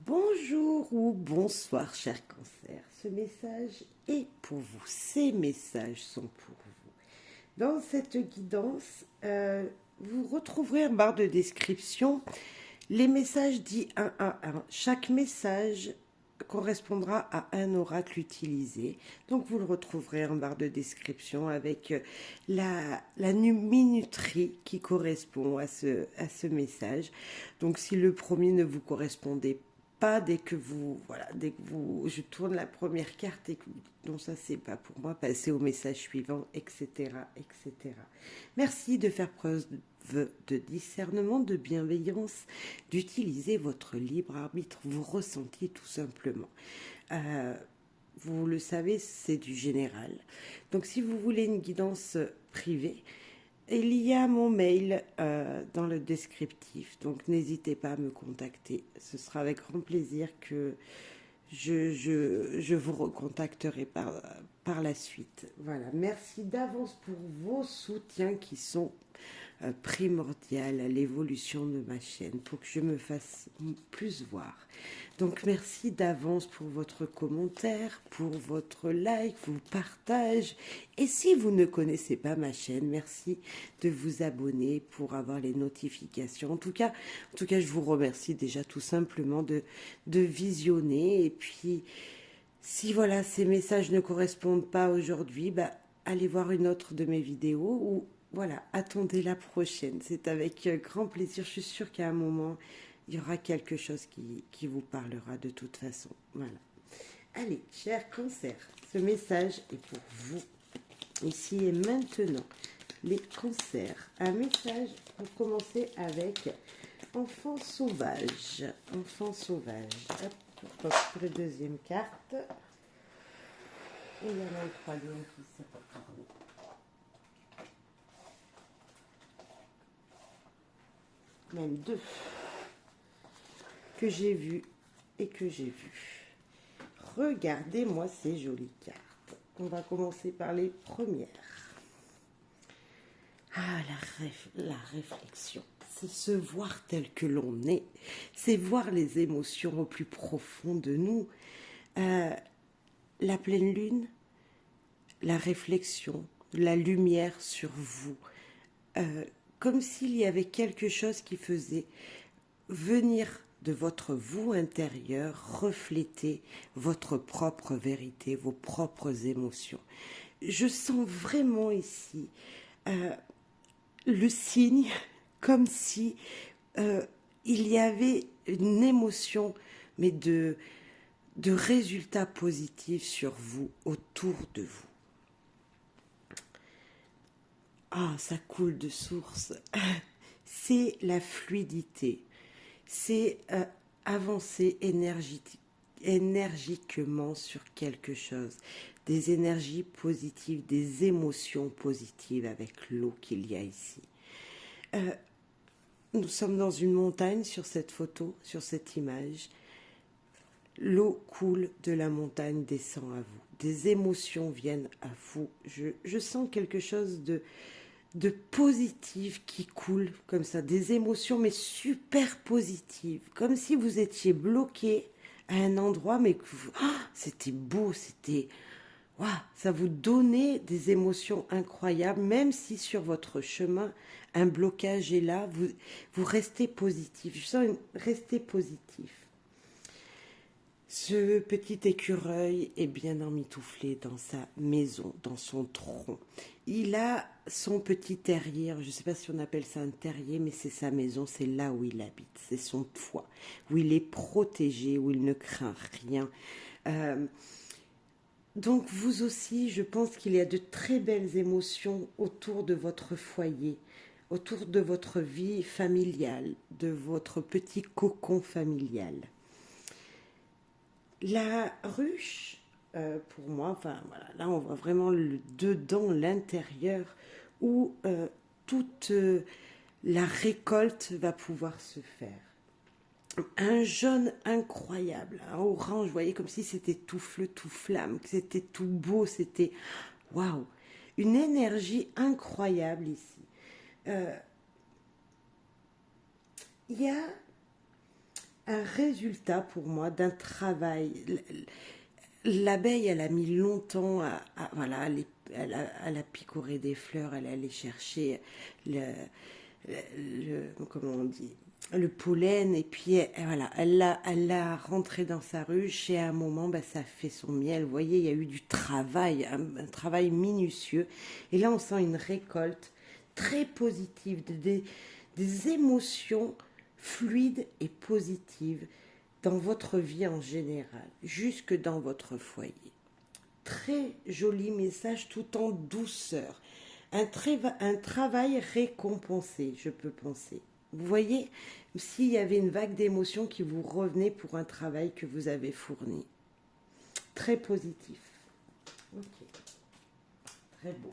Bonjour ou bonsoir, cher cancer. Ce message est pour vous. Ces messages sont pour vous. Dans cette guidance, vous retrouverez en barre de description les messages dits un à un. Chaque message correspondra à un oracle utilisé. Donc vous le retrouverez en barre de description avec la minuterie qui correspond à ce message. Donc si le premier ne vous correspondait pas, dès que je tourne la première carte et que non, ça c'est pas pour moi, passez au message suivant, etc., etc. Merci de faire preuve de discernement, de bienveillance, d'utiliser votre libre arbitre, vos ressentis tout simplement. Euh, vous le savez, c'est du général. Donc si vous voulez une guidance privée, il y a mon mail dans le descriptif, donc n'hésitez pas à me contacter. Ce sera avec grand plaisir que je vous recontacterai par la suite. Voilà, merci d'avance pour vos soutiens qui sont primordial à l'évolution de ma chaîne pour que je me fasse plus voir. Donc merci d'avance pour votre commentaire, pour votre like, vos partages. Et si vous ne connaissez pas ma chaîne, merci de vous abonner pour avoir les notifications. En tout cas, je vous remercie déjà tout simplement de visionner. Et puis, si voilà, ces messages ne correspondent pas aujourd'hui, allez voir une autre de mes vidéos ou voilà, attendez la prochaine. C'est avec grand plaisir. Je suis sûre qu'à un moment, il y aura quelque chose qui vous parlera de toute façon. Voilà. Allez, cher cancer, ce message est pour vous. Ici et maintenant, les cancers. Un message pour commencer avec enfant sauvage. Enfant sauvage. Hop, pour la deuxième carte. Et il y en a une troisième qui s'est retournée. Même deux que j'ai vu et que j'ai vu. Regardez-moi ces jolies cartes. On va commencer par les premières. Ah, la réflexion, c'est se voir tel que l'on est, c'est voir les émotions au plus profond de nous. La pleine lune, la réflexion, la lumière sur vous, comme s'il y avait quelque chose qui faisait venir de votre vous intérieur refléter votre propre vérité, vos propres émotions. Je sens vraiment ici le signe comme si il y avait une émotion, mais de résultats positifs sur vous, autour de vous. Ah, ça coule de source. C'est la fluidité. C'est avancer énergiquement sur quelque chose. Des énergies positives, des émotions positives avec l'eau qu'il y a ici. Nous sommes dans une montagne sur cette photo, sur cette image. L'eau coule de la montagne, descend à vous. Des émotions viennent à vous. Je sens quelque chose de positif qui coule comme ça. Des émotions, mais super positives. Comme si vous étiez bloqué à un endroit, mais que c'était beau, c'était... Wow, ça vous donnait des émotions incroyables, même si sur votre chemin, un blocage est là, vous restez positif. Je sens rester positif. Ce petit écureuil est bien emmitouflé dans sa maison, dans son tronc. Il a son petit terrier, je ne sais pas si on appelle ça un terrier, mais c'est sa maison, c'est là où il habite, c'est son toit, où il est protégé, où il ne craint rien. Donc vous aussi, je pense qu'il y a de très belles émotions autour de votre foyer, autour de votre vie familiale, de votre petit cocon familial. La ruche, pour moi, enfin voilà, là on voit vraiment le dedans, l'intérieur, où toute la récolte va pouvoir se faire. Un jaune incroyable, un orange, vous voyez, comme si c'était tout feu, tout flamme, que c'était tout beau, c'était waouh, une énergie incroyable ici. Il y a un résultat pour moi d'un travail. L'abeille, elle a mis longtemps voilà, elle a picoré des fleurs, elle allait chercher comment on dit, le pollen, et puis voilà, elle l'a rentré dans sa ruche, et à un moment, bah, ça fait son miel. Vous voyez, il y a eu du travail, un travail minutieux, et là, on sent une récolte très positive, des émotions fluides et positives dans votre vie en général, jusque dans votre foyer. Très joli message tout en douceur. Un travail récompensé, je peux penser. Vous voyez, s'il y avait une vague d'émotions qui vous revenait pour un travail que vous avez fourni. Très positif. Ok, très beau.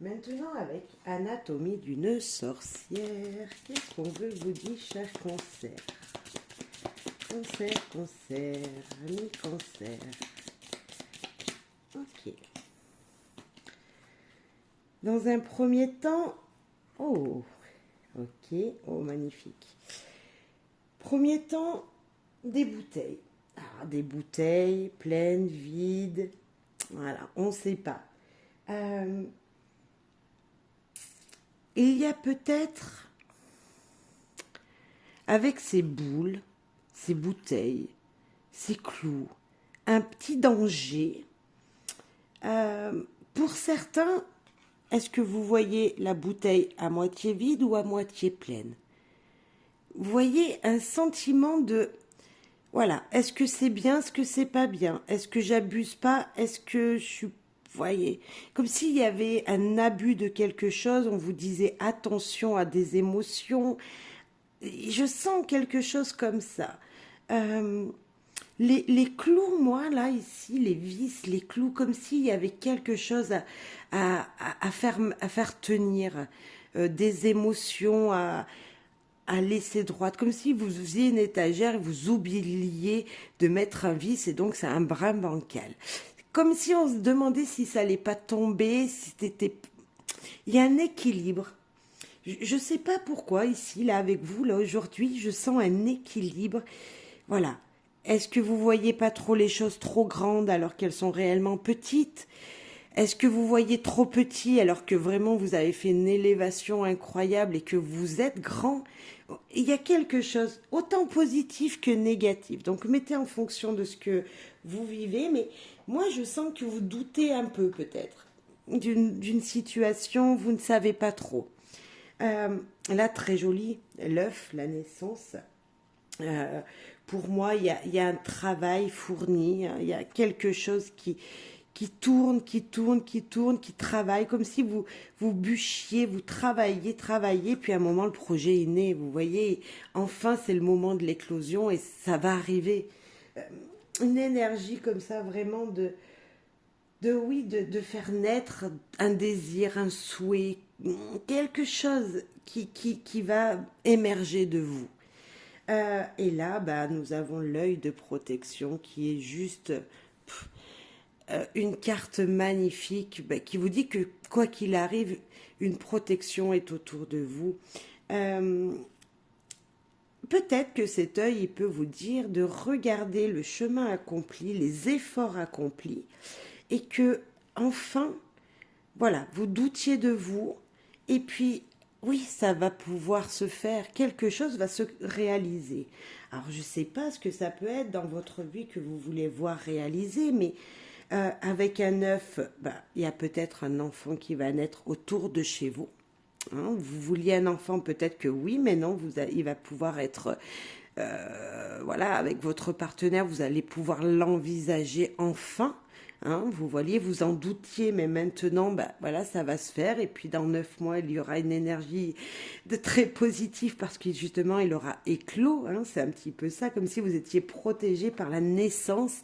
Maintenant, avec Anatomie d'une sorcière, qu'est-ce qu'on veut vous dire, cher Cancer? Cancer, ami Cancer. Ok. Dans un premier temps, oh, ok, oh, magnifique. Premier temps, des bouteilles. Ah, des bouteilles pleines, vides. Voilà, on ne sait pas. Il y a peut-être, avec ces boules, ces bouteilles, ces clous, un petit danger. Pour certains, est-ce que vous voyez la bouteille à moitié vide ou à moitié pleine? Vous voyez un sentiment de, voilà, est-ce que c'est bien, est-ce que c'est pas bien? Est-ce que j'abuse pas? Est-ce que je suis, vous voyez, comme s'il y avait un abus de quelque chose, on vous disait attention à des émotions. Je sens quelque chose comme ça. Les clous, moi, là, ici, les vis, les clous, comme s'il y avait quelque chose à faire tenir, des émotions à laisser droite, comme si vous faisiez une étagère et vous oubliez de mettre un vis, et donc c'est un brin bancal. Comme si on se demandait si ça allait pas tomber, si c'était... Il y a un équilibre. Je ne sais pas pourquoi, ici, là, avec vous, là, aujourd'hui, je sens un équilibre. Voilà. Est-ce que vous voyez pas trop les choses trop grandes alors qu'elles sont réellement petites? Est-ce que vous voyez trop petit alors que vraiment vous avez fait une élévation incroyable et que vous êtes grand? Il y a quelque chose autant positif que négatif. Donc mettez en fonction de ce que vous vivez, mais moi je sens que vous doutez un peu peut-être d'une situation, vous ne savez pas trop. Là, très joli, l'œuf, la naissance. Pour moi, il y a un travail fourni, il y a quelque chose qui tourne, qui travaille, comme si vous bûchiez, vous travaillez, puis à un moment, le projet est né, vous voyez, enfin, c'est le moment de l'éclosion et ça va arriver. Une énergie comme ça, vraiment de faire naître un désir, un souhait, quelque chose qui va émerger de vous. Et là, bah, nous avons l'œil de protection qui est juste une carte magnifique bah, qui vous dit que quoi qu'il arrive, une protection est autour de vous. Peut-être que cet œil, il peut vous dire de regarder le chemin accompli, les efforts accomplis, et que enfin, voilà, vous doutiez de vous, et puis oui, ça va pouvoir se faire, quelque chose va se réaliser. Alors, je ne sais pas ce que ça peut être dans votre vie que vous voulez voir réaliser, mais avec un œuf, bah, il y a peut-être un enfant qui va naître autour de chez vous. Hein, vous vouliez un enfant, peut-être que oui, mais non, il va pouvoir être... voilà, avec votre partenaire, vous allez pouvoir l'envisager enfin. Hein, vous voyez, vous en doutiez, mais maintenant, bah, voilà, ça va se faire. Et puis, dans 9 mois, il y aura une énergie de très positive parce que justement, il aura éclos. Hein, c'est un petit peu ça, comme si vous étiez protégé par la naissance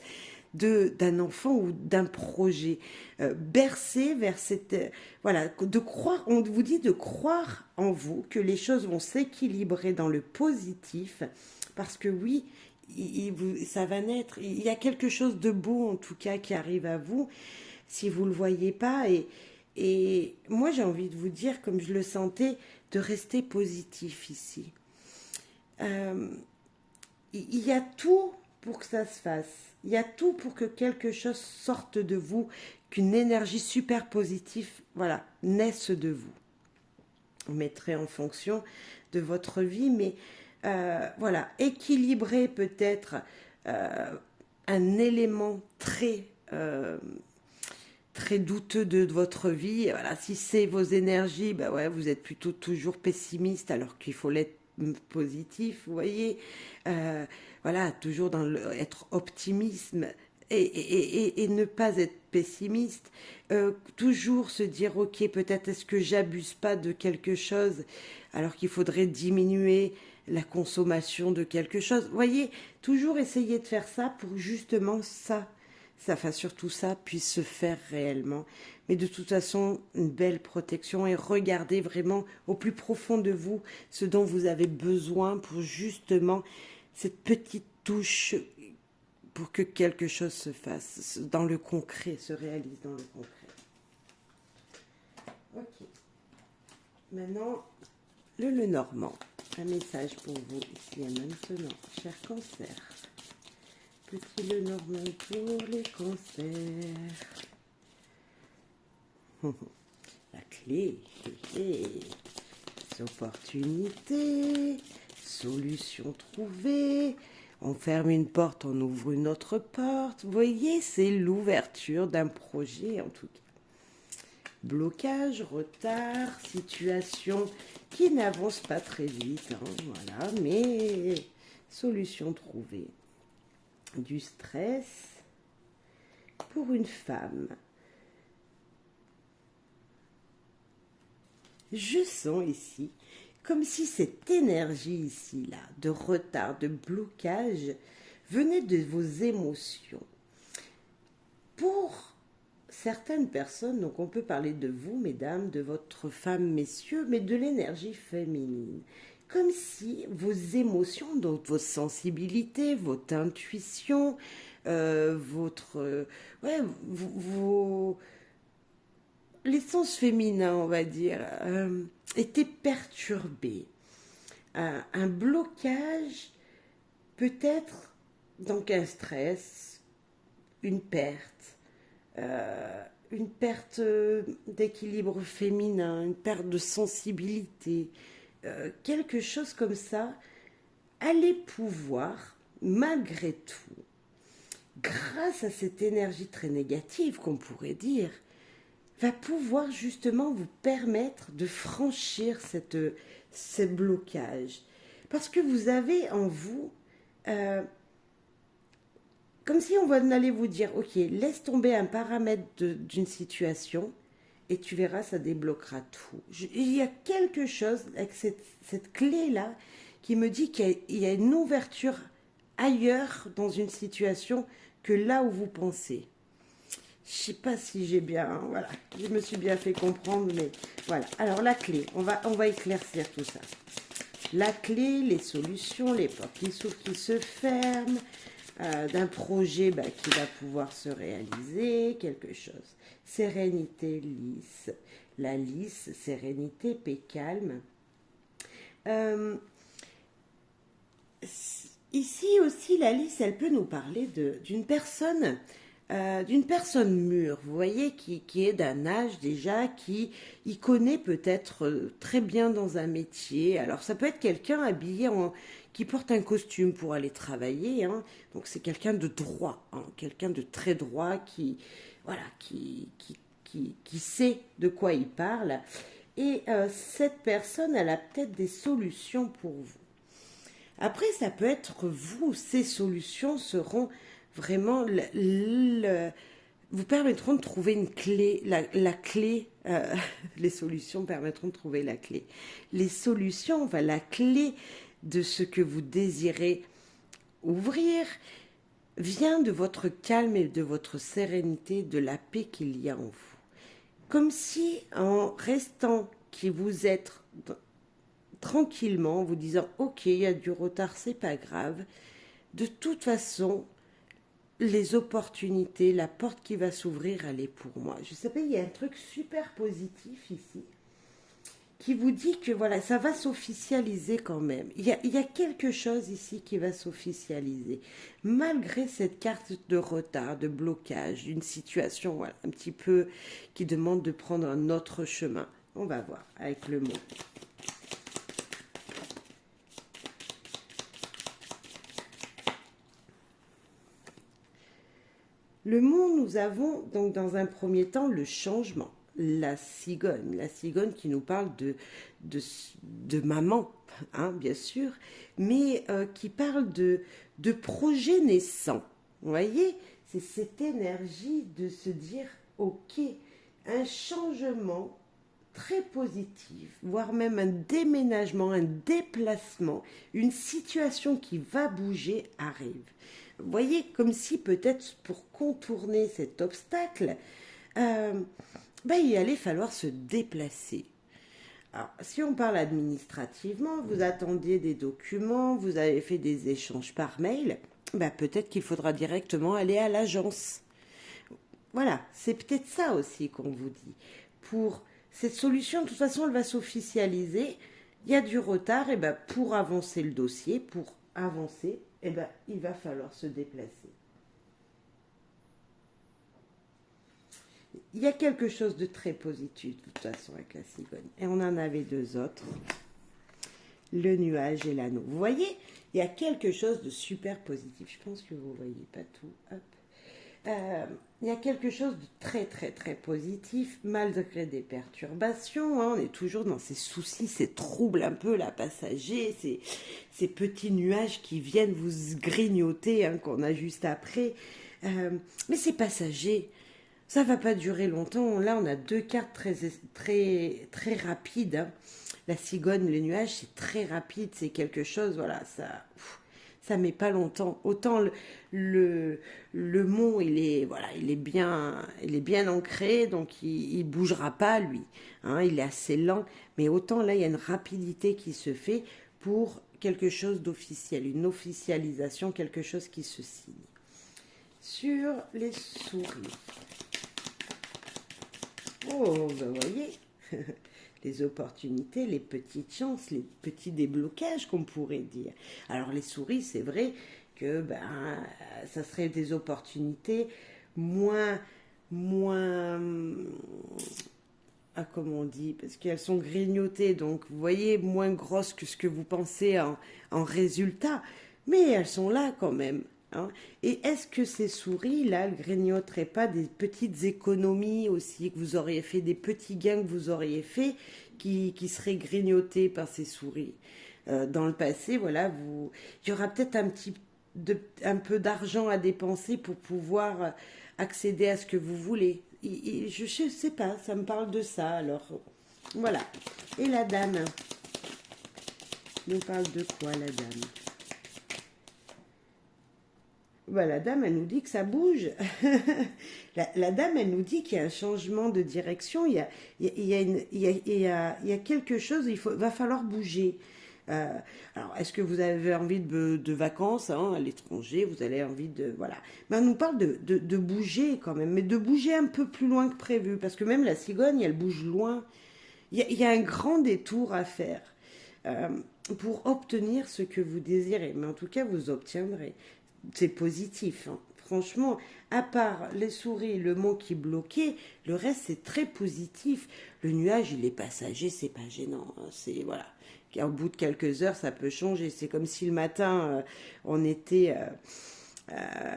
d'un enfant ou d'un projet. Bercé vers cette... voilà, de croire, on vous dit de croire en vous, que les choses vont s'équilibrer dans le positif. Parce que oui, ça va naître. Il y a quelque chose de beau, en tout cas, qui arrive à vous, si vous ne le voyez pas. Et moi, j'ai envie de vous dire, comme je le sentais, de rester positif ici. il y a tout pour que ça se fasse. Il y a tout pour que quelque chose sorte de vous, qu'une énergie super positive, voilà, naisse de vous. Vous mettrez en fonction de votre vie, mais voilà, équilibrer peut-être euh, un élément très douteux de votre vie. Voilà, si c'est vos énergies, bah ouais, vous êtes plutôt toujours pessimiste alors qu'il faut l'être positif, vous voyez. Voilà, toujours être optimisme et ne pas être pessimiste. Toujours se dire, ok, peut-être est-ce que j'abuse pas de quelque chose alors qu'il faudrait diminuer la consommation de quelque chose. Vous voyez, toujours essayer de faire ça pour justement enfin surtout ça puisse se faire réellement. Mais de toute façon, une belle protection et regardez vraiment au plus profond de vous ce dont vous avez besoin pour justement cette petite touche pour que quelque chose se fasse dans le concret, se réalise dans le concret. Ok. Maintenant, le Lenormand. Un message pour vous ici et maintenant, cher cancer. Petit Lenormand pour les cancers. La clé, les opportunités, solution trouvée. On ferme une porte, on ouvre une autre porte. Vous voyez, c'est l'ouverture d'un projet en tout cas. Blocage, retard, situation qui n'avance pas très vite, hein, voilà, mais solution trouvée. Du stress pour une femme. Je sens ici comme si cette énergie ici, là, de retard, de blocage, venait de vos émotions. Pour certaines personnes, donc on peut parler de vous, mesdames, de votre femme, messieurs, mais de l'énergie féminine. Comme si vos émotions, donc vos sensibilités, votre intuition, l'essence féminin, on va dire, était perturbée. Un blocage, peut-être, donc un stress, une perte, d'équilibre féminin, une perte de sensibilité, quelque chose comme ça, allait pouvoir, malgré tout, grâce à cette énergie très négative qu'on pourrait dire, va pouvoir justement vous permettre de franchir ce blocage. Parce que vous avez en vous, comme si on allait vous dire, ok, laisse tomber un paramètre d'une situation et tu verras, ça débloquera tout. Il y a quelque chose avec cette clé-là qui me dit qu'il y a une ouverture ailleurs dans une situation que là où vous pensez. Je sais pas si j'ai bien, hein, voilà, je me suis bien fait comprendre, mais voilà. Alors la clé, on va éclaircir tout ça. La clé, les solutions, les portes qui s'ouvrent, qui se ferment, d'un projet qui va pouvoir se réaliser, quelque chose. Sérénité, lisse. La lisse, sérénité, paix, calme. Ici aussi, la lisse, elle peut nous parler d'une personne mûre, vous voyez, qui est d'un âge déjà, qui y connaît peut-être très bien dans un métier. Alors ça peut être quelqu'un qui porte un costume pour aller travailler, hein. Donc c'est quelqu'un de droit, hein, quelqu'un de très droit voilà, qui sait de quoi il parle. Et cette personne, elle a peut-être des solutions pour vous. Après, ça peut être vous, ces solutions seront vraiment vous permettront de trouver une clé, la clé, les solutions permettront de trouver la clé. Les solutions, enfin, la clé de ce que vous désirez ouvrir vient de votre calme et de votre sérénité, de la paix qu'il y a en vous. Comme si, en restant qui vous êtes tranquillement, en vous disant « Ok, il y a du retard, c'est pas grave », de toute façon, les opportunités, la porte qui va s'ouvrir, elle est pour moi. Je sais pas, il y a un truc super positif ici qui vous dit que voilà, ça va s'officialiser quand même. Il y a quelque chose ici qui va s'officialiser. Malgré cette carte de retard, de blocage, d'une situation voilà, un petit peu qui demande de prendre un autre chemin. On va voir avec le mot. Le mot, nous avons donc dans un premier temps le changement. La cigogne qui nous parle de maman, hein, bien sûr, mais qui parle de projet naissant. Vous voyez, c'est cette énergie de se dire, ok, un changement très positif, voire même un déménagement, un déplacement, une situation qui va bouger arrive. Vous voyez, comme si peut-être pour contourner cet obstacle, il allait falloir se déplacer. Alors, si on parle administrativement, vous attendiez des documents, vous avez fait des échanges par mail, peut-être qu'il faudra directement aller à l'agence. Voilà, c'est peut-être ça aussi qu'on vous dit. Pour cette solution, de toute façon, elle va s'officialiser. Il y a du retard, et pour avancer le dossier, pour avancer, il va falloir se déplacer. Il y a quelque chose de très positif, de toute façon, avec la cigogne. Et on en avait deux autres. Le nuage et l'anneau. Vous voyez, il y a quelque chose de super positif. Je pense que vous ne voyez pas tout. Hop. Il y a quelque chose de très très très positif malgré des perturbations, hein, on est toujours dans ces soucis, ces troubles un peu là passagers, ces petits nuages qui viennent vous grignoter, hein, qu'on a juste après, mais c'est passager, ça va pas durer longtemps. Là on a deux cartes très très très rapides, hein. La cigogne, les nuages, c'est très rapide, c'est quelque chose, voilà, ça met pas longtemps. Autant le mont, il est bien ancré, donc il bougera pas lui. Hein, il est assez lent, mais autant là il y a une rapidité qui se fait pour quelque chose d'officiel, une officialisation, quelque chose qui se signe. Sur les souris. Oh, vous voyez. Les opportunités, les petites chances, les petits déblocages qu'on pourrait dire. Alors les souris, c'est vrai que ça serait des opportunités moins comment on dit, parce qu'elles sont grignotées, donc vous voyez, moins grosses que ce que vous pensez en résultat, mais elles sont là quand même. Hein. Et est-ce que ces souris-là ne grignoteraient pas des petites économies aussi, que vous auriez fait, des petits gains que vous auriez fait, qui seraient grignotés par ces souris dans le passé, voilà, il y aura peut-être un peu d'argent à dépenser pour pouvoir accéder à ce que vous voulez. Je ne sais pas, ça me parle de ça, alors voilà. Et la dame nous parle de quoi, la dame? La dame, elle nous dit que ça bouge. La dame, elle nous dit qu'il y a un changement de direction. Il y a quelque chose, va falloir bouger. Alors, est-ce que vous avez envie de vacances, hein, à l'étranger? Vous avez envie de... Voilà. Mais on nous parle de bouger quand même, mais de bouger un peu plus loin que prévu. Parce que même la cigogne, elle bouge loin. Il y a un grand détour à faire pour obtenir ce que vous désirez. Mais en tout cas, vous obtiendrez. C'est positif, hein. Franchement, à part les souris, le mot qui bloquait, le reste c'est très positif. Le nuage, il est passager, c'est pas gênant, hein. C'est voilà, au bout de quelques heures, ça peut changer. C'est comme si le matin, on était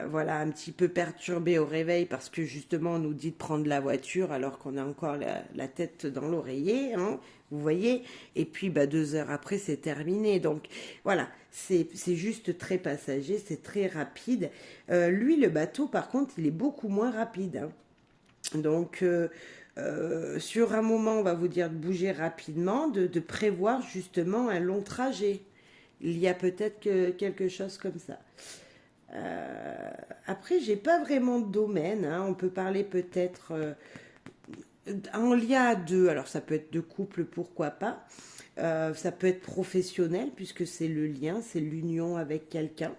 voilà, un petit peu perturbé au réveil parce que justement on nous dit de prendre la voiture alors qu'on a encore la tête dans l'oreiller, hein, vous voyez, et puis 2 heures après c'est terminé. Donc voilà, c'est juste très passager, c'est très rapide. Lui, le bateau, par contre, il est beaucoup moins rapide, hein. Donc sur un moment, on va vous dire de bouger rapidement, de prévoir justement un long trajet. Il y a peut-être quelque chose comme ça. Après, j'ai pas vraiment de domaine, hein. On peut parler peut-être en lien à deux. Alors, ça peut être de couple, pourquoi pas. Ça peut être professionnel, puisque c'est le lien, c'est l'union avec quelqu'un.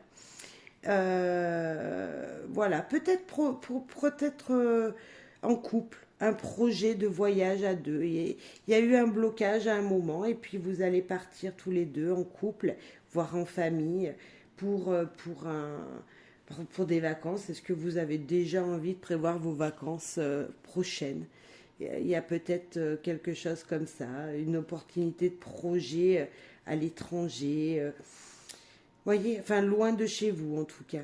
Voilà, peut-être en couple. un projet de voyage à deux. Il y a eu un blocage à un moment et puis vous allez partir tous les deux en couple, voire en famille, pour des vacances. Est-ce que vous avez déjà envie de prévoir vos vacances prochaines? Il y a peut-être quelque chose comme ça, une opportunité de projet à l'étranger. Voyez, enfin loin de chez vous en tout cas.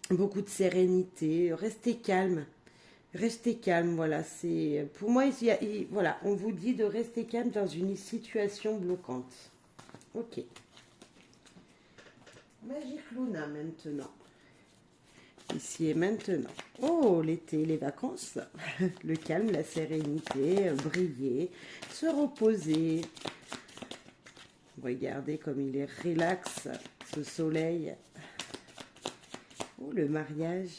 Beaucoup de sérénité, restez calme. Restez calme, voilà. C'est pour moi, voilà, on vous dit de rester calme dans une situation bloquante. Ok. Magic Luna maintenant. Ici et maintenant. Oh, l'été, les vacances. Le calme, la sérénité, briller, se reposer. Regardez comme il est relax, ce soleil. Oh, le mariage.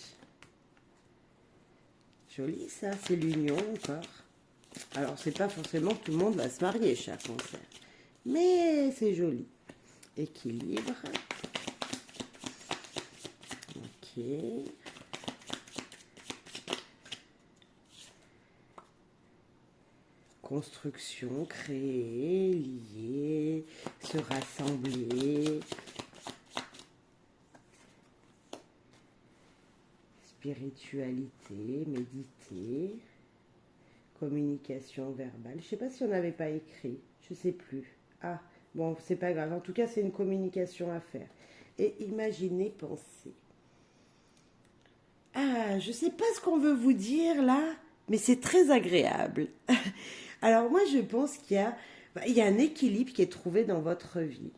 Joli ça, c'est l'union encore. Alors, c'est pas forcément que tout le monde va se marier, cher Cancer. Mais c'est joli. Équilibre. Ok. Construction, créer, lier, se rassembler. Spiritualité, méditer, communication verbale. Je ne sais pas si on n'avait pas écrit, je ne sais plus. Ah, bon, c'est pas grave. En tout cas, c'est une communication à faire. Et imaginez, pensez. Ah, je ne sais pas ce qu'on veut vous dire là, mais c'est très agréable. Alors moi, je pense il y a un équilibre qui est trouvé dans votre vie.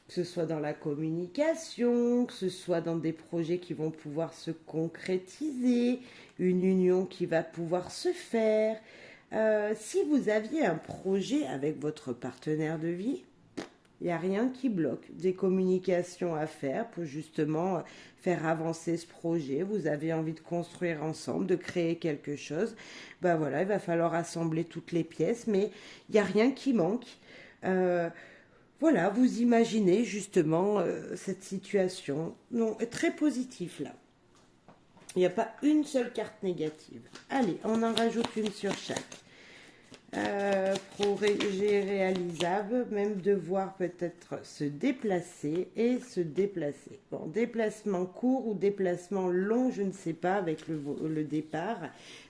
Que ce soit dans la communication, que ce soit dans des projets qui vont pouvoir se concrétiser, une union qui va pouvoir se faire. Si vous aviez un projet avec votre partenaire de vie, il n'y a rien qui bloque. Des communications à faire pour justement faire avancer ce projet. Vous avez envie de construire ensemble, de créer quelque chose. Ben voilà, il va falloir assembler toutes les pièces, mais il n'y a rien qui manque. Voilà, vous imaginez justement cette situation. Non, très positif là. Il n'y a pas une seule carte négative. Allez, on en rajoute une sur chaque. Projet réalisable, même devoir peut-être se déplacer et se déplacer. Bon, déplacement court ou déplacement long, je ne sais pas avec le départ.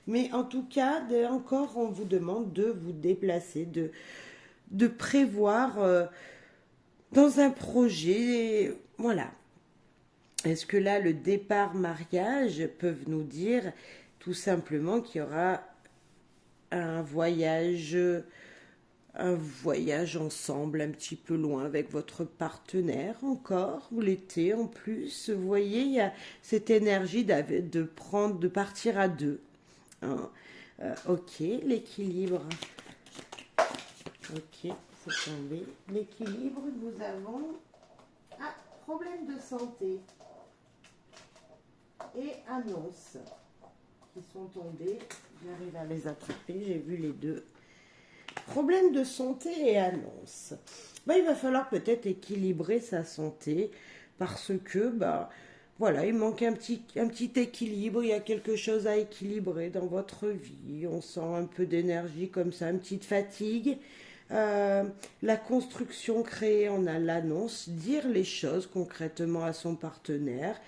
Mais en tout cas, encore, on vous demande de vous déplacer, de prévoir dans un projet. Voilà. Est-ce que là, le départ mariage peuvent nous dire tout simplement qu'il y aura un voyage ensemble un petit peu loin avec votre partenaire encore, ou l'été en plus. Vous voyez, il y a cette énergie de partir à deux. Hein. Ok, l'équilibre. Ok, c'est tombé. L'équilibre, nous avons problème de santé et annonce qui sont tombés. J'arrive à les attraper, j'ai vu les deux. Problème de santé et annonce. Il va falloir peut-être équilibrer sa santé parce que voilà, il manque un petit équilibre, il y a quelque chose à équilibrer dans votre vie. On sent un peu d'énergie comme ça, une petite fatigue. La construction créée, on a l'annonce, dire les choses concrètement à son partenaire.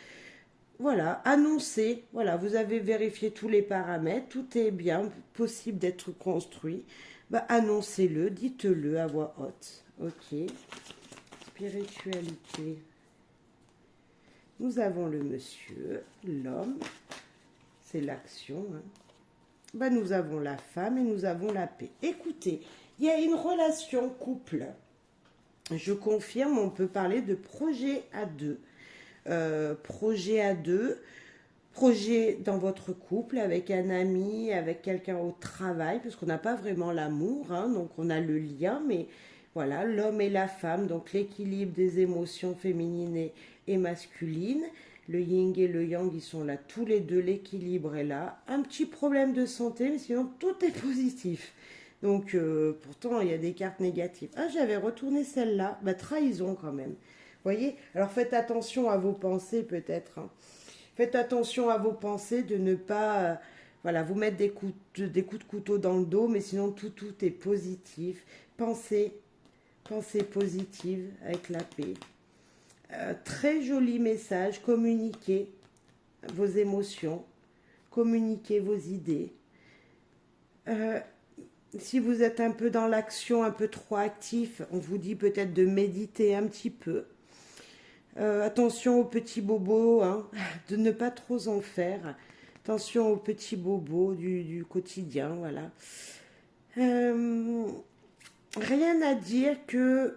Voilà, annoncer, voilà, vous avez vérifié tous les paramètres, tout est bien, possible d'être construit. Annoncez-le, dites-le à voix haute. Ok. Spiritualité. Nous avons le monsieur, l'homme, c'est l'action. Hein. Nous avons la femme et nous avons la paix. Écoutez, il y a une relation couple. Je confirme, on peut parler de projet à deux. Projet à deux, projet dans votre couple, avec un ami, avec quelqu'un au travail, parce qu'on n'a pas vraiment l'amour, hein, donc on a le lien, mais voilà, l'homme et la femme, donc l'équilibre des émotions féminines et masculines. Le yin et le yang, ils sont là tous les deux, l'équilibre est là. Un petit problème de santé, mais sinon tout est positif. Donc pourtant, il y a des cartes négatives. Ah, j'avais retourné celle-là. Trahison quand même. Voyez. Alors faites attention à vos pensées peut-être. Hein. Faites attention à vos pensées de ne pas voilà, vous mettre des coups de couteau dans le dos, mais sinon tout est positif. Pensez positive avec la paix. Très joli message, communiquez vos émotions, communiquez vos idées. Si vous êtes un peu dans l'action, un peu trop actif, on vous dit peut-être de méditer un petit peu. Attention aux petits bobos, hein, de ne pas trop en faire. Attention aux petits bobos du quotidien, voilà. Rien à dire que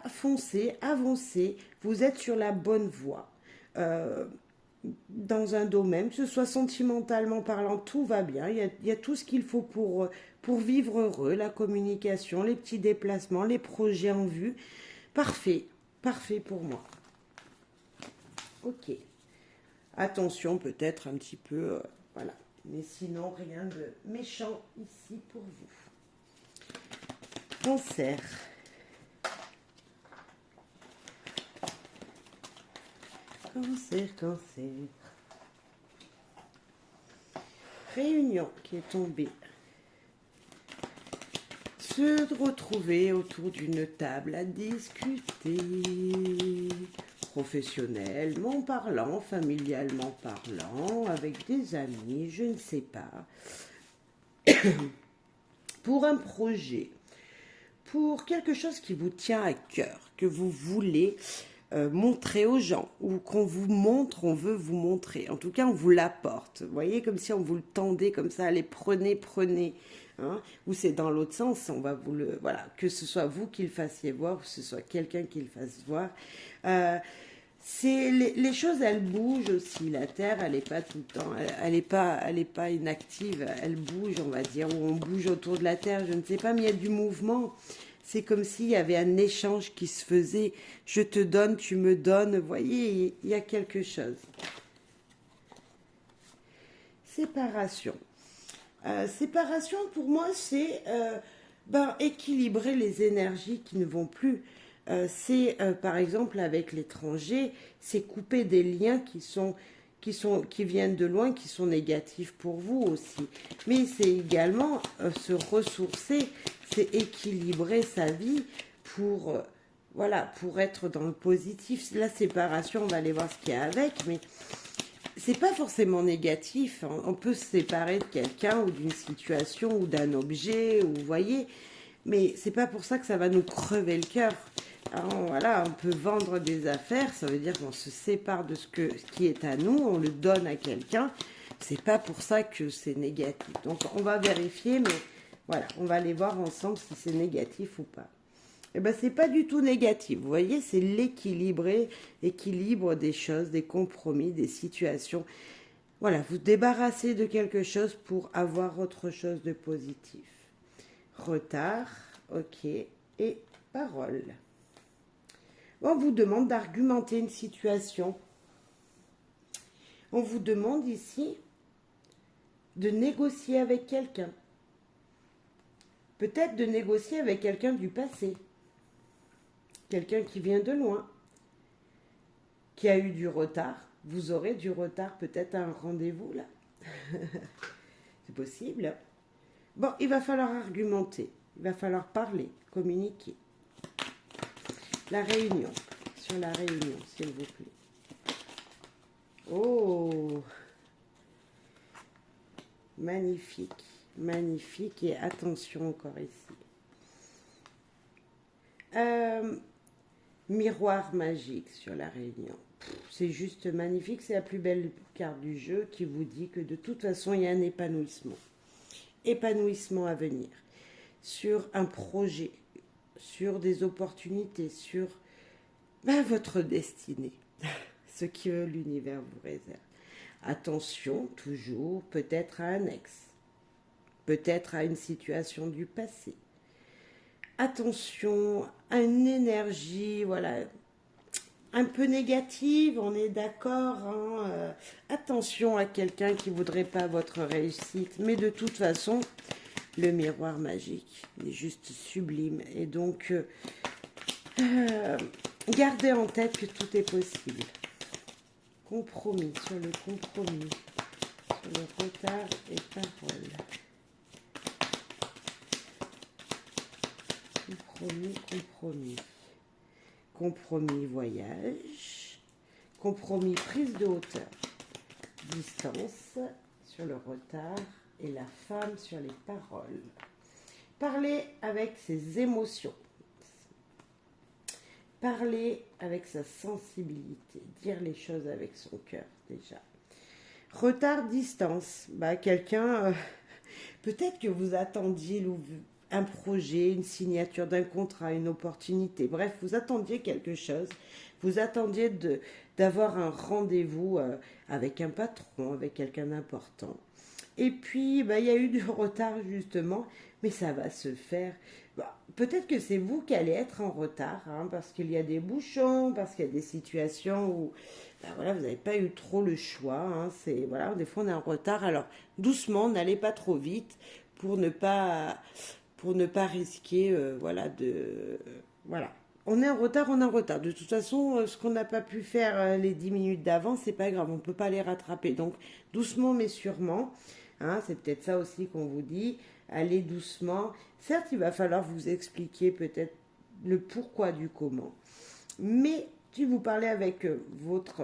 foncez, avancez, vous êtes sur la bonne voie. Dans un domaine, que ce soit sentimentalement parlant, tout va bien. Il y a tout ce qu'il faut pour vivre heureux, la communication, les petits déplacements, les projets en vue. Parfait, parfait pour moi. Ok. Attention peut-être un petit peu, voilà. Mais sinon, rien de méchant ici pour vous. Cancer. Cancer. Réunion qui est tombée. Se retrouver autour d'une table à discuter, professionnellement parlant, familialement parlant, avec des amis, je ne sais pas, pour un projet, pour quelque chose qui vous tient à cœur, que vous voulez montrer aux gens, ou qu'on vous montre, on veut vous montrer. En tout cas, on vous l'apporte. Vous voyez, comme si on vous le tendait comme ça, allez, prenez. Hein, ou c'est dans l'autre sens, on va vous le... Voilà, que ce soit vous qui le fassiez voir, ou que ce soit quelqu'un qui le fasse voir. Les choses, elles bougent aussi. La Terre, elle n'est pas tout le temps... Elle n'est pas inactive, elle bouge, on va dire. Ou on bouge autour de la Terre, je ne sais pas, mais il y a du mouvement. C'est comme s'il y avait un échange qui se faisait. Je te donne, tu me donnes. Vous voyez, il y a quelque chose. Séparation. Séparation, pour moi, c'est équilibrer les énergies qui ne vont plus. Par exemple, avec l'étranger, c'est couper des liens qui viennent de loin, qui sont négatifs pour vous aussi. Mais c'est également se ressourcer, c'est équilibrer sa vie pour être dans le positif. La séparation, on va aller voir ce qu'il y a avec, mais c'est pas forcément négatif. Hein. On peut se séparer de quelqu'un ou d'une situation ou d'un objet, ou vous voyez, mais c'est pas pour ça que ça va nous crever le cœur. Alors, voilà, on peut vendre des affaires, ça veut dire qu'on se sépare de ce qui est à nous, on le donne à quelqu'un. C'est pas pour ça que c'est négatif. Donc on va vérifier, mais voilà, on va aller voir ensemble si c'est négatif ou pas. Eh bien, c'est pas du tout négatif. Vous voyez, c'est l'équilibre des choses, des compromis, des situations. Voilà, vous débarrassez de quelque chose pour avoir autre chose de positif. Retard, ok, et parole. On vous demande d'argumenter une situation. On vous demande ici de négocier avec quelqu'un. Peut-être de négocier avec quelqu'un du passé. Quelqu'un qui vient de loin, qui a eu du retard. Vous aurez du retard peut-être à un rendez-vous là. C'est possible. Bon, il va falloir argumenter. Il va falloir parler, communiquer. La réunion. Sur la réunion, s'il vous plaît. Oh, magnifique. Magnifique. Et attention encore ici. Miroir magique sur la réunion. C'est juste magnifique. C'est la plus belle carte du jeu qui vous dit que de toute façon, il y a un épanouissement. Épanouissement à venir. Sur un projet. Sur des opportunités. Sur votre destinée. Ce que l'univers vous réserve. Attention, toujours, peut-être à un ex. Peut-être à une situation du passé. Attention à une énergie, voilà, un peu négative, on est d'accord. Hein, attention à quelqu'un qui ne voudrait pas votre réussite. Mais de toute façon, le miroir magique est juste sublime. Et donc, gardez en tête que tout est possible. Compromis, sur le compromis. le retard et parole. Compromis. Compromis voyage. Compromis prise de hauteur. Distance sur le retard et la femme sur les paroles. Parler avec ses émotions. Parler avec sa sensibilité. Dire les choses avec son cœur déjà. Retard, distance. Quelqu'un, peut-être que vous attendiez un projet, une signature d'un contrat, une opportunité. Bref, vous attendiez quelque chose. Vous attendiez d'avoir un rendez-vous avec un patron, avec quelqu'un d'important. Et puis, il y a eu du retard justement, mais ça va se faire. Peut-être que c'est vous qui allez être en retard, parce qu'il y a des bouchons, parce qu'il y a des situations où vous n'avez pas eu trop le choix. Des fois on est en retard. Alors doucement, n'allez pas trop vite pour ne pas risquer. On est en retard, on est en retard. De toute façon, ce qu'on n'a pas pu faire les 10 minutes d'avant, c'est pas grave, on ne peut pas les rattraper. Donc doucement mais sûrement. C'est peut-être ça aussi qu'on vous dit. Allez doucement. Certes, il va falloir vous expliquer peut-être le pourquoi du comment. Mais si vous parlez avec votre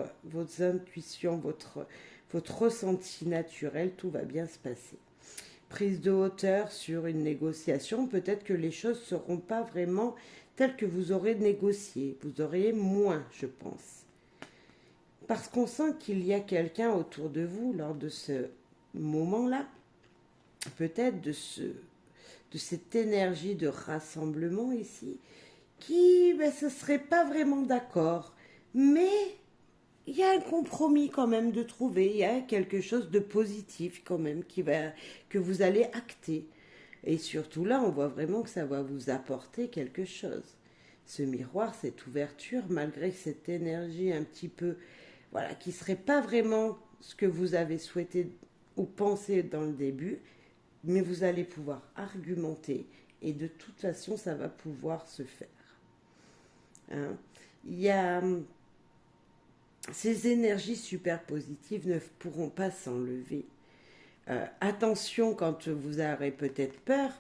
intuition, votre ressenti naturel, tout va bien se passer. Prise de hauteur sur une négociation, peut-être que les choses ne seront pas vraiment telles que vous aurez négocié. Vous aurez moins, je pense. Parce qu'on sent qu'il y a quelqu'un autour de vous lors de ce moment-là, peut-être de cette énergie de rassemblement ici, qui ne serait pas vraiment d'accord, mais il y a un compromis quand même de trouver, il y a quelque chose de positif quand même que vous allez acter. Et surtout là, on voit vraiment que ça va vous apporter quelque chose. Ce miroir, cette ouverture, malgré cette énergie un petit peu, qui ne serait pas vraiment ce que vous avez souhaité ou pensé dans le début, mais vous allez pouvoir argumenter et de toute façon, ça va pouvoir se faire. Il y a ces énergies super positives ne pourront pas s'enlever. Attention quand vous aurez peut-être peur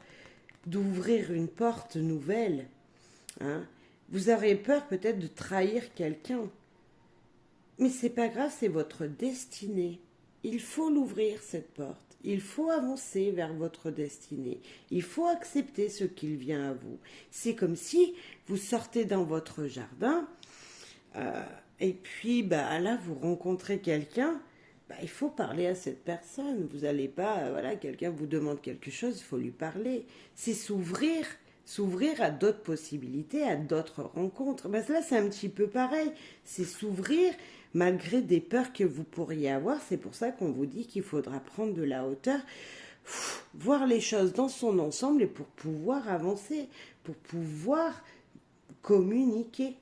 d'ouvrir une porte nouvelle. Vous aurez peur peut-être de trahir quelqu'un. Mais c'est pas grave, c'est votre destinée. Il faut l'ouvrir cette porte. Il faut avancer vers votre destinée. Il faut accepter ce qu'il vient à vous. C'est comme si vous sortez dans votre jardin et puis là vous rencontrez quelqu'un. Il faut parler à cette personne. Vous n'allez pas, quelqu'un vous demande quelque chose, il faut lui parler. C'est s'ouvrir à d'autres possibilités, à d'autres rencontres. Là, c'est un petit peu pareil. C'est s'ouvrir malgré des peurs que vous pourriez avoir. C'est pour ça qu'on vous dit qu'il faudra prendre de la hauteur, voir les choses dans son ensemble et pour pouvoir avancer, pour pouvoir communiquer.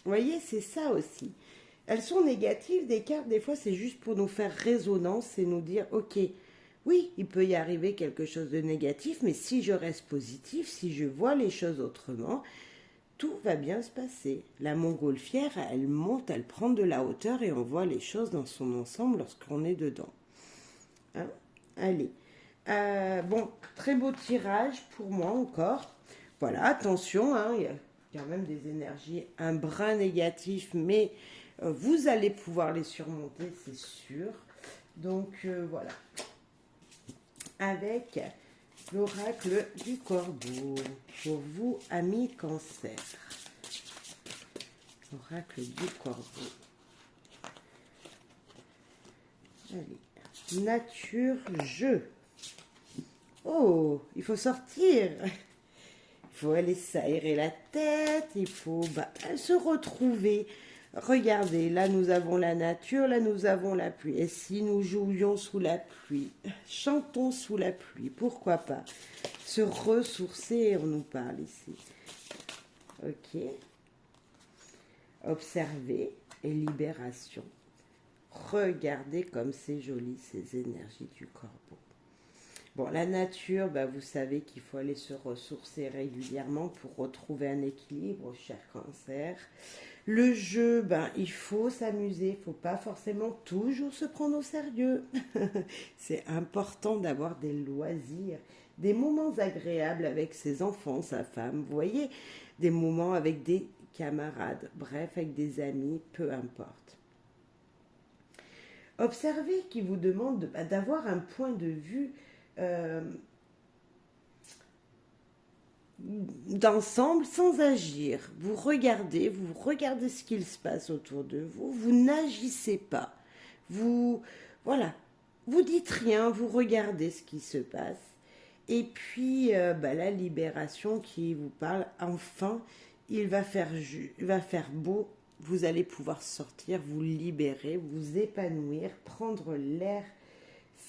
Vous voyez, c'est ça aussi. Elles sont négatives, des cartes, des fois c'est juste pour nous faire résonance et nous dire, ok, oui, il peut y arriver quelque chose de négatif, mais si je reste positif, si je vois les choses autrement, tout va bien se passer. La montgolfière, elle monte, elle prend de la hauteur et on voit les choses dans son ensemble lorsqu'on est dedans. Allez. Très beau tirage pour moi encore. Voilà, attention, il y a quand même des énergies un brin négatif, mais vous allez pouvoir les surmonter, c'est sûr. Donc, voilà. Avec l'oracle du corbeau. Pour vous, amis Cancer. Oracle du corbeau. Allez. Nature, jeu. Oh, il faut sortir. Il faut aller s'aérer la tête. Il faut se retrouver. Regardez, là nous avons la nature, là nous avons la pluie. Et si nous jouions sous la pluie, chantons sous la pluie, pourquoi pas? Se ressourcer, on nous parle ici. Ok. Observer et libération. Regardez comme c'est joli ces énergies du corbeau. Bon, la nature, bah, vous savez qu'il faut aller se ressourcer régulièrement pour retrouver un équilibre, cher Cancer. Le jeu, ben, il faut s'amuser, il ne faut pas forcément toujours se prendre au sérieux. C'est important d'avoir des loisirs, des moments agréables avec ses enfants, sa femme, vous voyez, des moments avec des camarades, bref, avec des amis, peu importe. Observez qui vous demande d'avoir un point de vue euh, d'ensemble sans agir. Vous regardez ce qu'il se passe autour de vous, vous n'agissez pas. Vous, voilà, vous dites rien, vous regardez ce qui se passe. Et puis, la libération qui vous parle, enfin, il va faire beau, vous allez pouvoir sortir, vous libérer, vous épanouir, prendre l'air.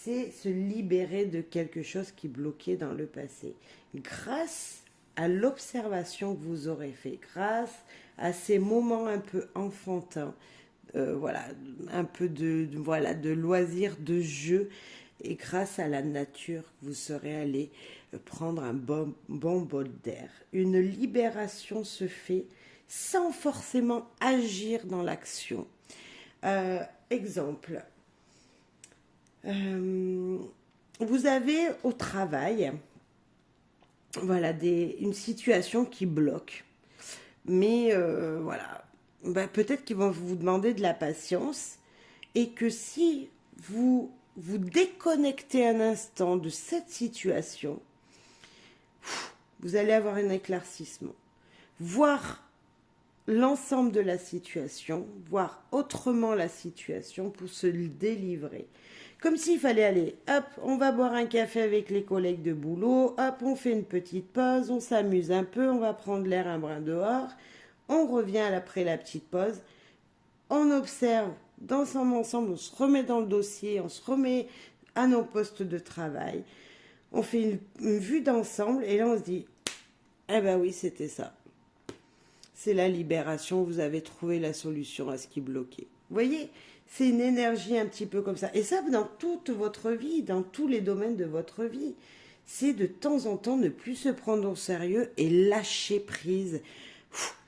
C'est se libérer de quelque chose qui bloquait dans le passé. Grâce à l'observation que vous aurez fait, grâce à ces moments un peu enfantins, voilà, un peu de loisirs, de jeu, et grâce à la nature, vous serez allé prendre un bon bol d'air. Une libération se fait sans forcément agir dans l'action. Exemple, vous avez au travail, voilà, une situation qui bloque. Mais voilà, peut-être qu'ils vont vous demander de la patience et que si vous vous déconnectez un instant de cette situation, vous allez avoir un éclaircissement. Voir l'ensemble de la situation, voir autrement la situation pour se délivrer. Comme s'il fallait aller, hop, on va boire un café avec les collègues de boulot, hop, on fait une petite pause, on s'amuse un peu, on va prendre l'air un brin dehors, on revient après la petite pause, on observe dans son ensemble, on se remet dans le dossier, on se remet à nos postes de travail, on fait une vue d'ensemble et là on se dit, eh ben oui, c'était ça. C'est la libération, vous avez trouvé la solution à ce qui bloquait. Vous voyez, c'est une énergie un petit peu comme ça. Et ça, dans toute votre vie, dans tous les domaines de votre vie. C'est de temps en temps ne plus se prendre au sérieux et lâcher prise.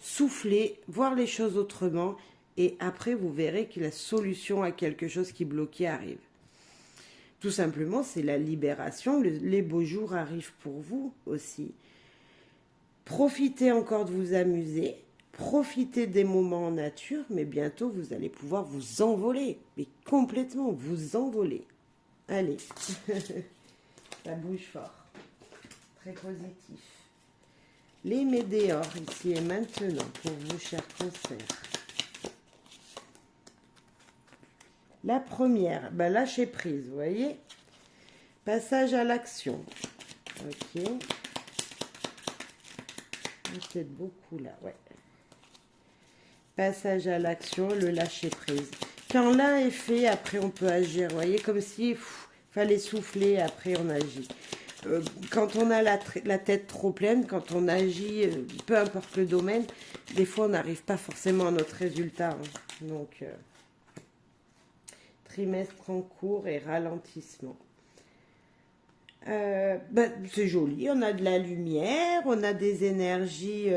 Souffler, voir les choses autrement. Et après, vous verrez que la solution à quelque chose qui bloquait arrive. Tout simplement, c'est la libération. Les beaux jours arrivent pour vous aussi. Profitez encore de vous amuser. Profitez des moments en nature, mais bientôt vous allez pouvoir vous envoler, mais complètement vous envoler. Allez, ça bouge fort, très positif. Les météores ici et maintenant pour vous, chers cancers. La première, lâcher prise, vous voyez. Passage à l'action. Ok. Peut-être beaucoup là, ouais. Passage à l'action, le lâcher prise. Quand l'un est fait, après on peut agir. Vous voyez, comme si fallait souffler, après on agit. Quand on a la tête trop pleine, quand on agit, peu importe le domaine, des fois on n'arrive pas forcément à notre résultat. Hein. Donc, trimestre en cours et ralentissement. C'est joli, on a de la lumière, on a des énergies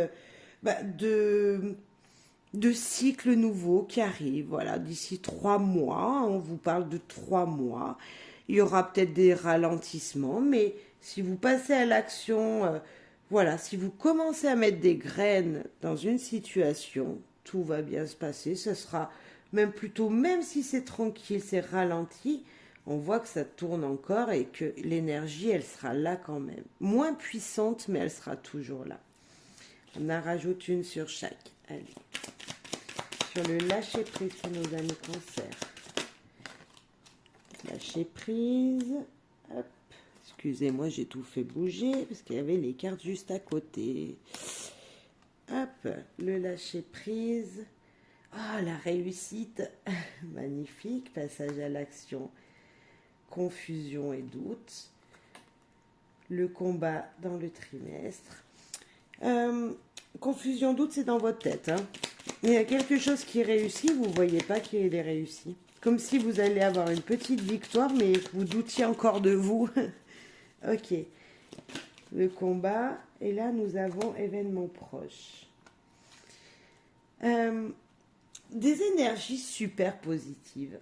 de cycles nouveaux qui arrivent. Voilà, d'ici 3 mois, on vous parle de 3 mois. Il y aura peut-être des ralentissements, mais si vous passez à l'action, voilà, si vous commencez à mettre des graines dans une situation, tout va bien se passer. Ce sera même plutôt, même si c'est tranquille, c'est ralenti, on voit que ça tourne encore et que l'énergie, elle sera là quand même. Moins puissante, mais elle sera toujours là. On en rajoute une sur chaque. Allez. Sur le lâcher prise pour nos amis cancer. Lâcher prise. Hop. Excusez-moi, j'ai tout fait bouger parce qu'il y avait les cartes juste à côté. Hop. Le lâcher prise. Ah, la réussite. Magnifique. Passage à l'action. Confusion et doute. Le combat dans le trimestre. Confusion, doute, c'est dans votre tête. Hein. Il y a quelque chose qui réussit, vous ne voyez pas qu'il est réussi. Comme si vous allez avoir une petite victoire, mais vous doutiez encore de vous. Ok. Le combat. Et là, nous avons événement proche. Des énergies super positives.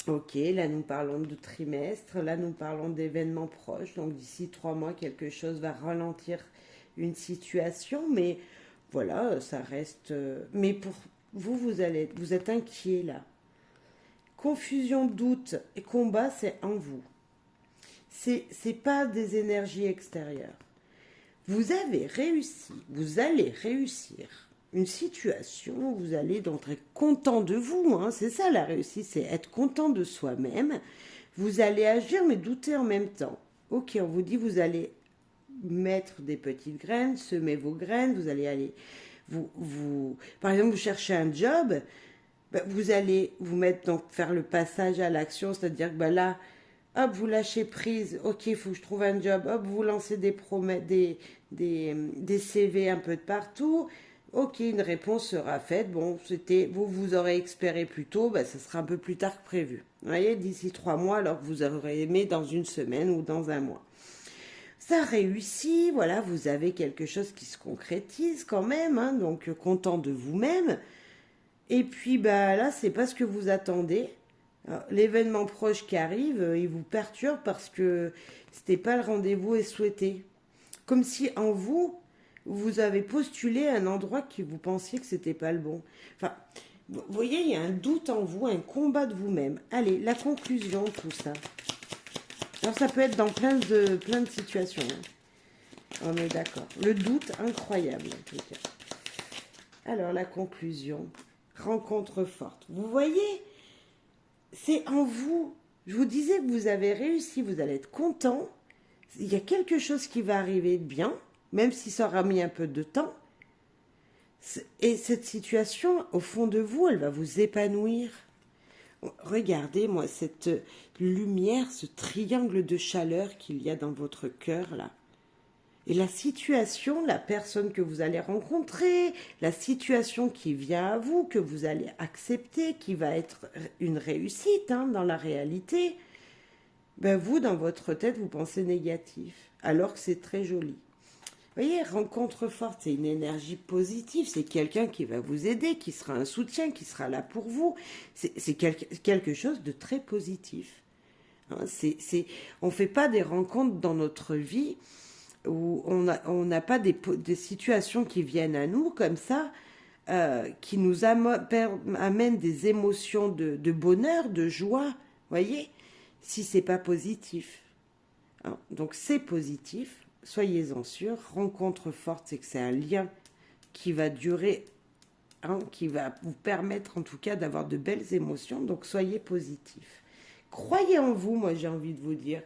Ok, là nous parlons de trimestre, là nous parlons d'événements proches. Donc d'ici 3 mois, quelque chose va ralentir une situation. Mais voilà, ça reste... Mais pour vous, vous êtes inquiet là. Confusion, doute et combat, c'est en vous. C'est pas des énergies extérieures. Vous avez réussi, vous allez réussir une situation, vous allez donc être content de vous, hein, c'est ça la réussite, c'est être content de soi-même. Vous allez agir mais douter en même temps. Ok, on vous dit vous allez mettre des petites graines, semer vos graines, vous allez aller, par exemple vous cherchez un job, ben, vous allez vous mettre donc faire le passage à l'action, c'est-à-dire que ben là, hop, vous lâchez prise, ok, il faut que je trouve un job, hop, vous lancez des promesses, des CV un peu de partout, ok, une réponse sera faite, bon, vous aurez espéré plus tôt, ben, ça sera un peu plus tard que prévu. Vous voyez, d'ici 3 mois, alors que vous aurez aimé dans une semaine ou dans un mois. Ça réussit, voilà, vous avez quelque chose qui se concrétise quand même, hein, donc content de vous-même. Et puis bah là, c'est pas ce que vous attendez. L'événement proche qui arrive, il vous perturbe parce que c'était pas le rendez-vous souhaité. Comme si en vous, vous avez postulé à un endroit que vous pensiez que c'était pas le bon. Enfin, vous voyez, il y a un doute en vous, un combat de vous-même. Allez, la conclusion de tout ça. Alors ça peut être dans plein de situations. Hein. On est d'accord. Le doute incroyable en tout cas. Alors la conclusion. Rencontre forte. Vous voyez, c'est en vous. Je vous disais que vous avez réussi, vous allez être content. Il y a quelque chose qui va arriver de bien, même si ça aura mis un peu de temps. Et cette situation, au fond de vous, elle va vous épanouir. Regardez, moi, cette lumière, ce triangle de chaleur qu'il y a dans votre cœur, là. Et la situation, la personne que vous allez rencontrer, la situation qui vient à vous, que vous allez accepter, qui va être une réussite hein, dans la réalité, ben vous, dans votre tête, vous pensez négatif, alors que c'est très joli. Vous voyez, rencontre forte, c'est une énergie positive, c'est quelqu'un qui va vous aider, qui sera un soutien, qui sera là pour vous. C'est quelque chose de très positif. Hein, on ne fait pas des rencontres dans notre vie où on n'a pas des situations qui viennent à nous comme ça, qui nous amènent des émotions de bonheur, de joie, voyez, si c'est pas positif. Hein, donc c'est positif, soyez-en sûrs. Rencontre forte, c'est que c'est un lien qui va durer, hein, qui va vous permettre en tout cas d'avoir de belles émotions, donc soyez positifs. Croyez en vous, moi j'ai envie de vous dire.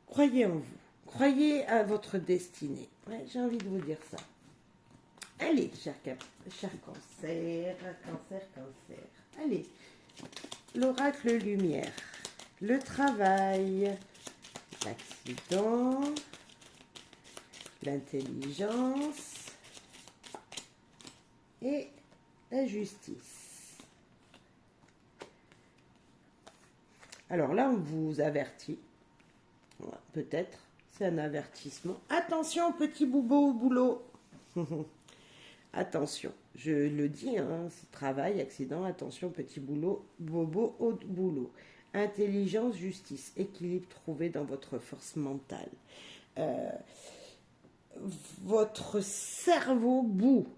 Croyez en vous. Croyez à votre destinée. Ouais, j'ai envie de vous dire ça. Allez, cher cancer, cancer. Allez, l'oracle lumière, le travail, l'accident, l'intelligence et la justice. Alors là, on vous avertit, peut-être. C'est un avertissement. Attention, petit bobo au boulot. Attention, je le dis, hein, travail, accident, attention, petit boulot, bobo au boulot. Intelligence, justice, équilibre trouvé dans votre force mentale. Votre cerveau bout,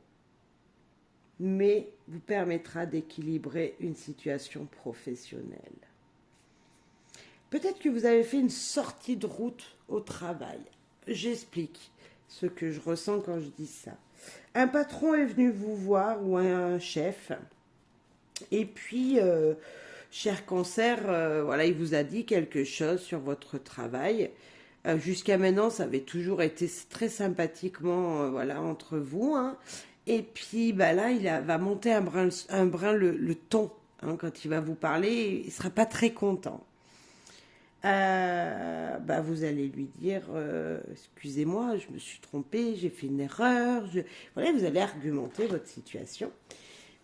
mais vous permettra d'équilibrer une situation professionnelle. Peut-être que vous avez fait une sortie de route au travail. J'explique ce que je ressens quand je dis ça. Un patron est venu vous voir ou un chef. Et puis, cher cancer, voilà, il vous a dit quelque chose sur votre travail. Jusqu'à maintenant, ça avait toujours été très sympathiquement voilà, entre vous. Hein. Et puis bah là, va monter un brin le ton. Hein, quand il va vous parler, il ne sera pas très content. Bah vous allez lui dire excusez-moi, je me suis trompée, j'ai fait une erreur. Voilà, vous allez argumenter votre situation.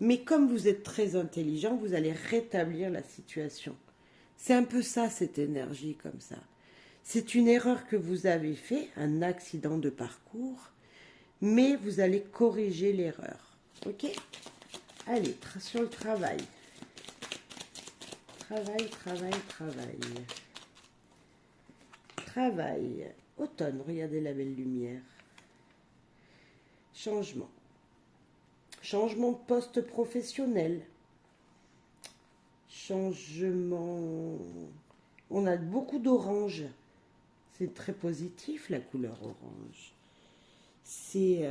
Mais comme vous êtes très intelligent, vous allez rétablir la situation. C'est un peu ça, cette énergie comme ça. C'est une erreur que vous avez fait, un accident de parcours, mais vous allez corriger l'erreur. Ok? Allez, sur le travail. Travail, travail, travail. Travail. Automne, regardez la belle lumière. Changement. Changement de poste professionnel. Changement. On a beaucoup d'orange. C'est très positif la couleur orange. C'est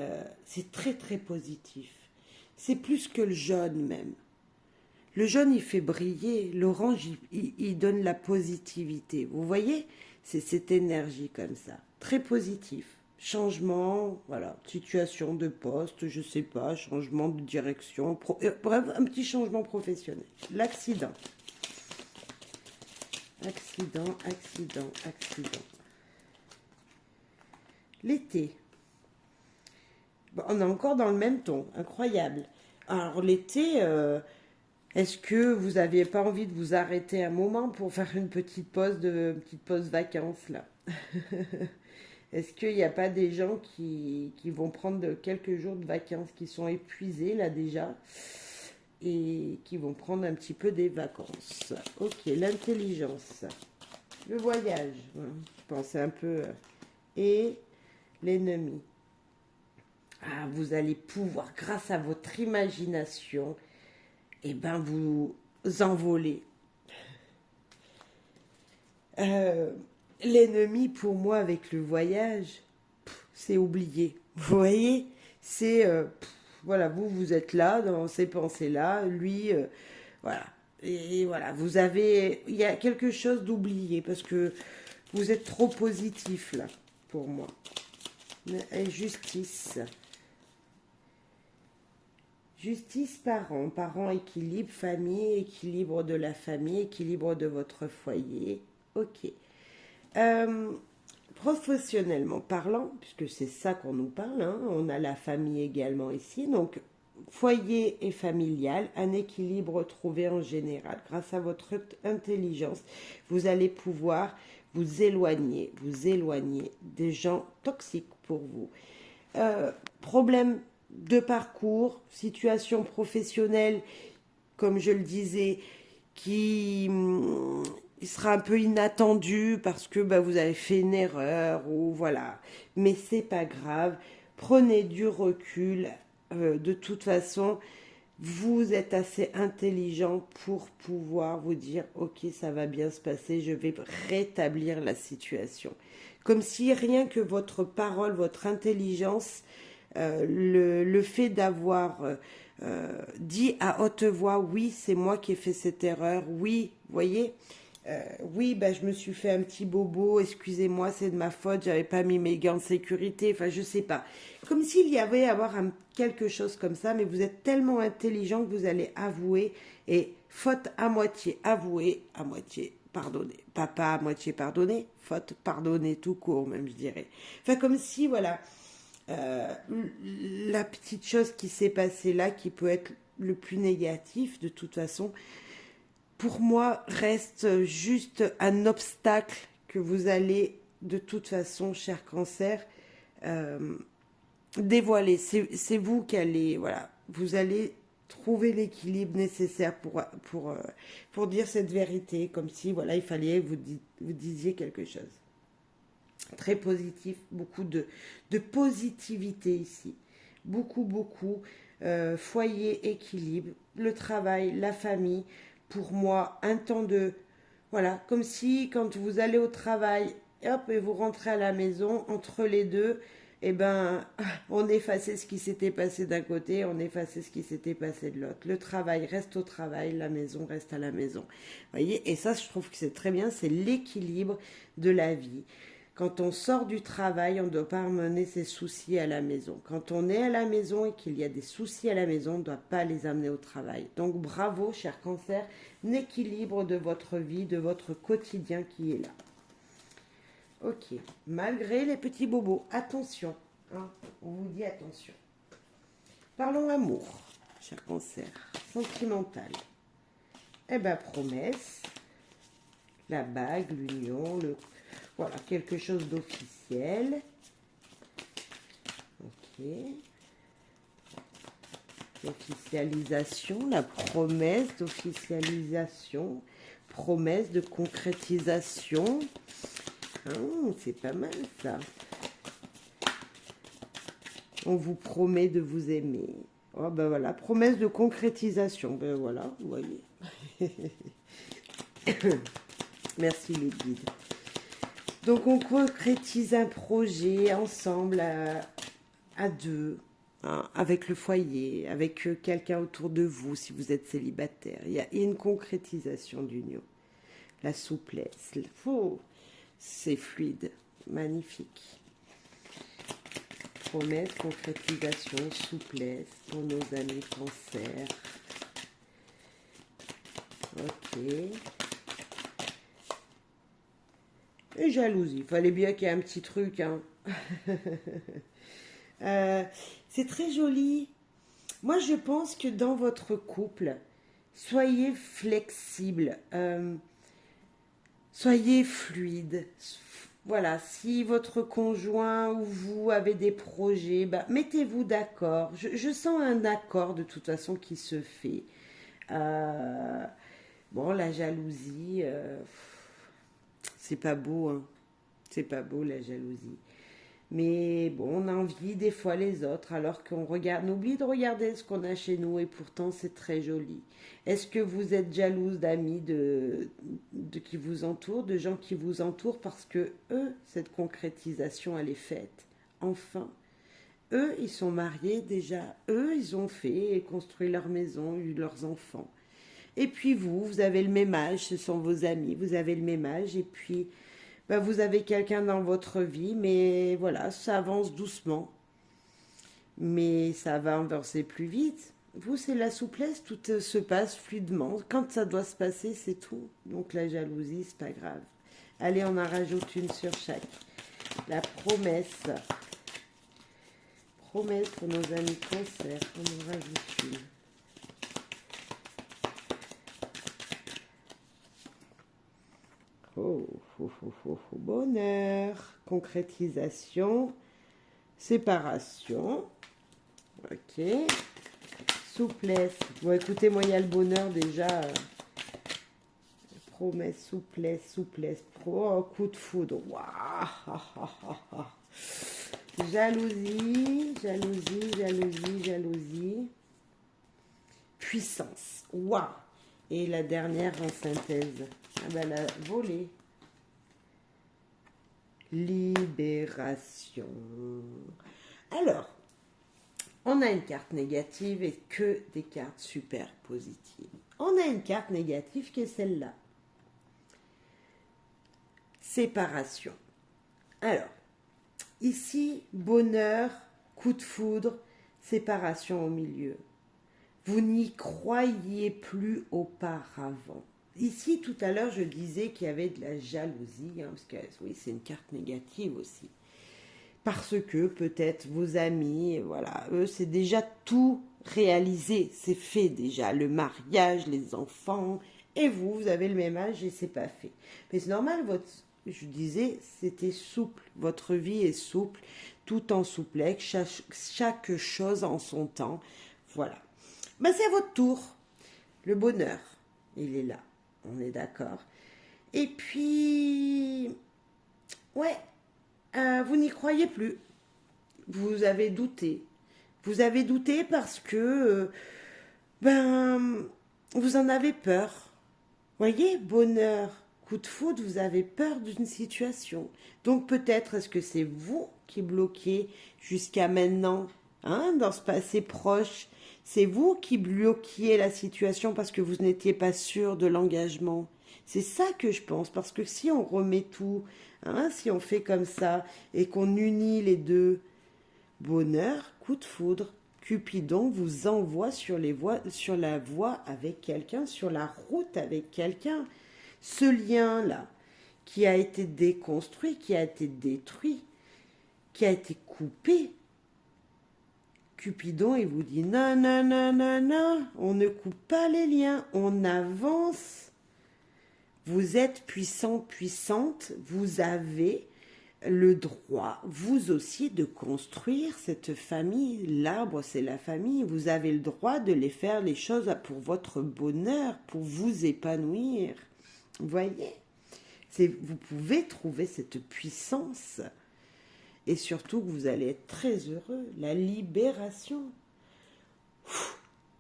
très très positif. C'est plus que le jaune même. Le jaune il fait briller, l'orange il donne la positivité. Vous voyez, c'est cette énergie comme ça, très positif. Changement, voilà, situation de poste, je sais pas, changement de direction, bref, un petit changement professionnel. L'accident. Accident, accident, accident. L'été. Bon, on est encore dans le même ton, incroyable. Alors l'été, est-ce que vous n'aviez pas envie de vous arrêter un moment pour faire une petite pause vacances là? Est-ce qu'il n'y a pas des gens qui vont prendre quelques jours de vacances, qui sont épuisés là déjà, et qui vont prendre un petit peu des vacances? Ok, l'intelligence, le voyage, hein, je pensais un peu, et l'ennemi. Ah, vous allez pouvoir, grâce à votre imagination, eh ben, vous envoler. Euh, L'ennemi, pour moi, avec le voyage, c'est oublié. Vous voyez, c'est voilà, vous êtes là dans ces pensées-là, lui, voilà. Et voilà, il y a quelque chose d'oublié parce que vous êtes trop positif là, pour moi. Et justice. Justice, parents. Parents, équilibre, famille, équilibre de la famille, équilibre de votre foyer. Ok. Euh, Professionnellement parlant, puisque c'est ça qu'on nous parle, hein, on a la famille également ici, donc foyer et familial, un équilibre trouvé en général. Grâce à votre intelligence, vous allez pouvoir vous éloigner des gens toxiques pour vous. Problème de parcours, situation professionnelle, comme je le disais, qui il sera un peu inattendu parce que bah, vous avez fait une erreur ou voilà. Mais c'est pas grave. Prenez du recul. De toute façon, vous êtes assez intelligent pour pouvoir vous dire ok, ça va bien se passer, je vais rétablir la situation. Comme si rien que votre parole, votre intelligence, le fait d'avoir dit à haute voix oui, c'est moi qui ai fait cette erreur, oui, voyez, oui, bah, je me suis fait un petit bobo, excusez-moi, c'est de ma faute, j'avais pas mis mes gants de sécurité, enfin je sais pas. Comme s'il y avait à avoir quelque chose comme ça, mais vous êtes tellement intelligent que vous allez avouer, et faute à moitié avouée, à moitié pardonnée. Papa à moitié pardonné, faute pardonnée tout court même je dirais. Enfin comme si, voilà, euh, la petite chose qui s'est passée là, qui peut être le plus négatif de toute façon, pour moi, reste juste un obstacle que vous allez, de toute façon, cher cancer, euh, dévoiler. C'est vous qui allez, voilà, vous allez trouver l'équilibre nécessaire pour dire cette vérité, comme si, voilà, il fallait vous disiez quelque chose. Très positif, beaucoup de positivité ici. Beaucoup, beaucoup. Foyer, équilibre, le travail, la famille. Pour moi, un temps de... Voilà, comme si quand vous allez au travail, hop, et vous rentrez à la maison, entre les deux, eh ben, on effaçait ce qui s'était passé d'un côté, on effaçait ce qui s'était passé de l'autre. Le travail reste au travail, la maison reste à la maison. Vous voyez, et ça, je trouve que c'est très bien, c'est l'équilibre de la vie. Quand on sort du travail, on ne doit pas amener ses soucis à la maison. Quand on est à la maison et qu'il y a des soucis à la maison, on ne doit pas les amener au travail. Donc bravo, cher cancer, un équilibre de votre vie, de votre quotidien qui est là. Ok, malgré les petits bobos, attention, hein, on vous dit attention. Parlons amour, cher cancer, sentimental. Eh bien, promesse, La bague, l'union, voilà, quelque chose d'officiel. Ok. L'officialisation, la promesse d'officialisation, promesse de concrétisation. C'est pas mal ça. On vous promet de vous aimer. Oh ben voilà, promesse de concrétisation. Ben voilà, vous voyez. Merci les guides. Donc on concrétise un projet ensemble à deux, hein, avec le foyer, avec quelqu'un autour de vous si vous êtes célibataire. Il y a une concrétisation d'union. La souplesse, c'est fluide, magnifique. Promesse, concrétisation, souplesse pour nos amis cancer. Ok. Et jalousie. Il fallait bien qu'il y ait un petit truc. Hein. C'est très joli. Moi, je pense que dans votre couple, soyez flexible. Soyez fluide. Voilà, si votre conjoint ou vous avez des projets, bah, mettez-vous d'accord. Je sens un accord de toute façon qui se fait. Bon, la jalousie, c'est pas beau, hein. C'est pas beau la jalousie. Mais bon, on envie des fois les autres, alors qu'on regarde, on oublie de regarder ce qu'on a chez nous et pourtant c'est très joli. Est-ce que vous êtes jalouse d'amis qui vous entourent, de gens qui vous entourent parce que eux, cette concrétisation, elle est faite. Enfin, eux, ils sont mariés déjà, eux, ils ont fait et construit leur maison, eu leurs enfants. Et puis vous avez le même âge, ce sont vos amis, vous avez le même âge et puis ben, vous avez quelqu'un dans votre vie, mais voilà, ça avance doucement. Mais ça va avancer plus vite. Vous, c'est la souplesse, tout se passe fluidement. Quand ça doit se passer, c'est tout. Donc la jalousie, c'est pas grave. Allez, on en rajoute une sur chaque. La promesse. Promesse pour nos amis cancer. On en rajoute une. Bonheur, concrétisation, séparation, ok, souplesse. Bon, écoutez, moi, il y a le bonheur déjà. Promesse, souplesse, coup de foudre. Waouh. Jalousie. Puissance. Waouh. Et la dernière en synthèse. Ah ben, la volée. Libération. Alors, on a une carte négative et que des cartes super positives. On a une carte négative qui est celle-là. Séparation. Alors, ici, bonheur, coup de foudre, séparation au milieu. Vous n'y croyiez plus auparavant. Ici, tout à l'heure, je disais qu'il y avait de la jalousie, hein, parce que oui, c'est une carte négative aussi. Parce que peut-être vos amis, voilà, eux, c'est déjà tout réalisé, c'est fait déjà, le mariage, les enfants, et vous avez le même âge et c'est pas fait. Mais c'est normal, je disais, c'était souple, votre vie est souple, tout en souplesse, chaque chose en son temps, voilà. Ben, c'est à votre tour, le bonheur, il est là. On est d'accord. Et puis, ouais, vous n'y croyez plus. Vous avez douté. Vous avez douté parce que, vous en avez peur. Voyez, bonheur, coup de foudre, vous avez peur d'une situation. Donc peut-être est-ce que c'est vous qui bloquez jusqu'à maintenant, hein, dans ce passé proche. C'est vous qui bloquiez la situation parce que vous n'étiez pas sûr de l'engagement. C'est ça que je pense, parce que si on remet tout, hein, si on fait comme ça et qu'on unit les deux, bonheur, coup de foudre, Cupidon vous envoie sur la voie avec quelqu'un, sur la route avec quelqu'un. Ce lien-là, qui a été déconstruit, qui a été détruit, qui a été coupé, Cupidon, il vous dit non, non, non, non, non, on ne coupe pas les liens, on avance. Vous êtes puissant, puissante, vous avez le droit, vous aussi, de construire cette famille. L'arbre, c'est la famille. Vous avez le droit de les faire les choses pour votre bonheur, pour vous épanouir. Vous voyez? Vous pouvez trouver cette puissance. Et surtout que vous allez être très heureux. La libération.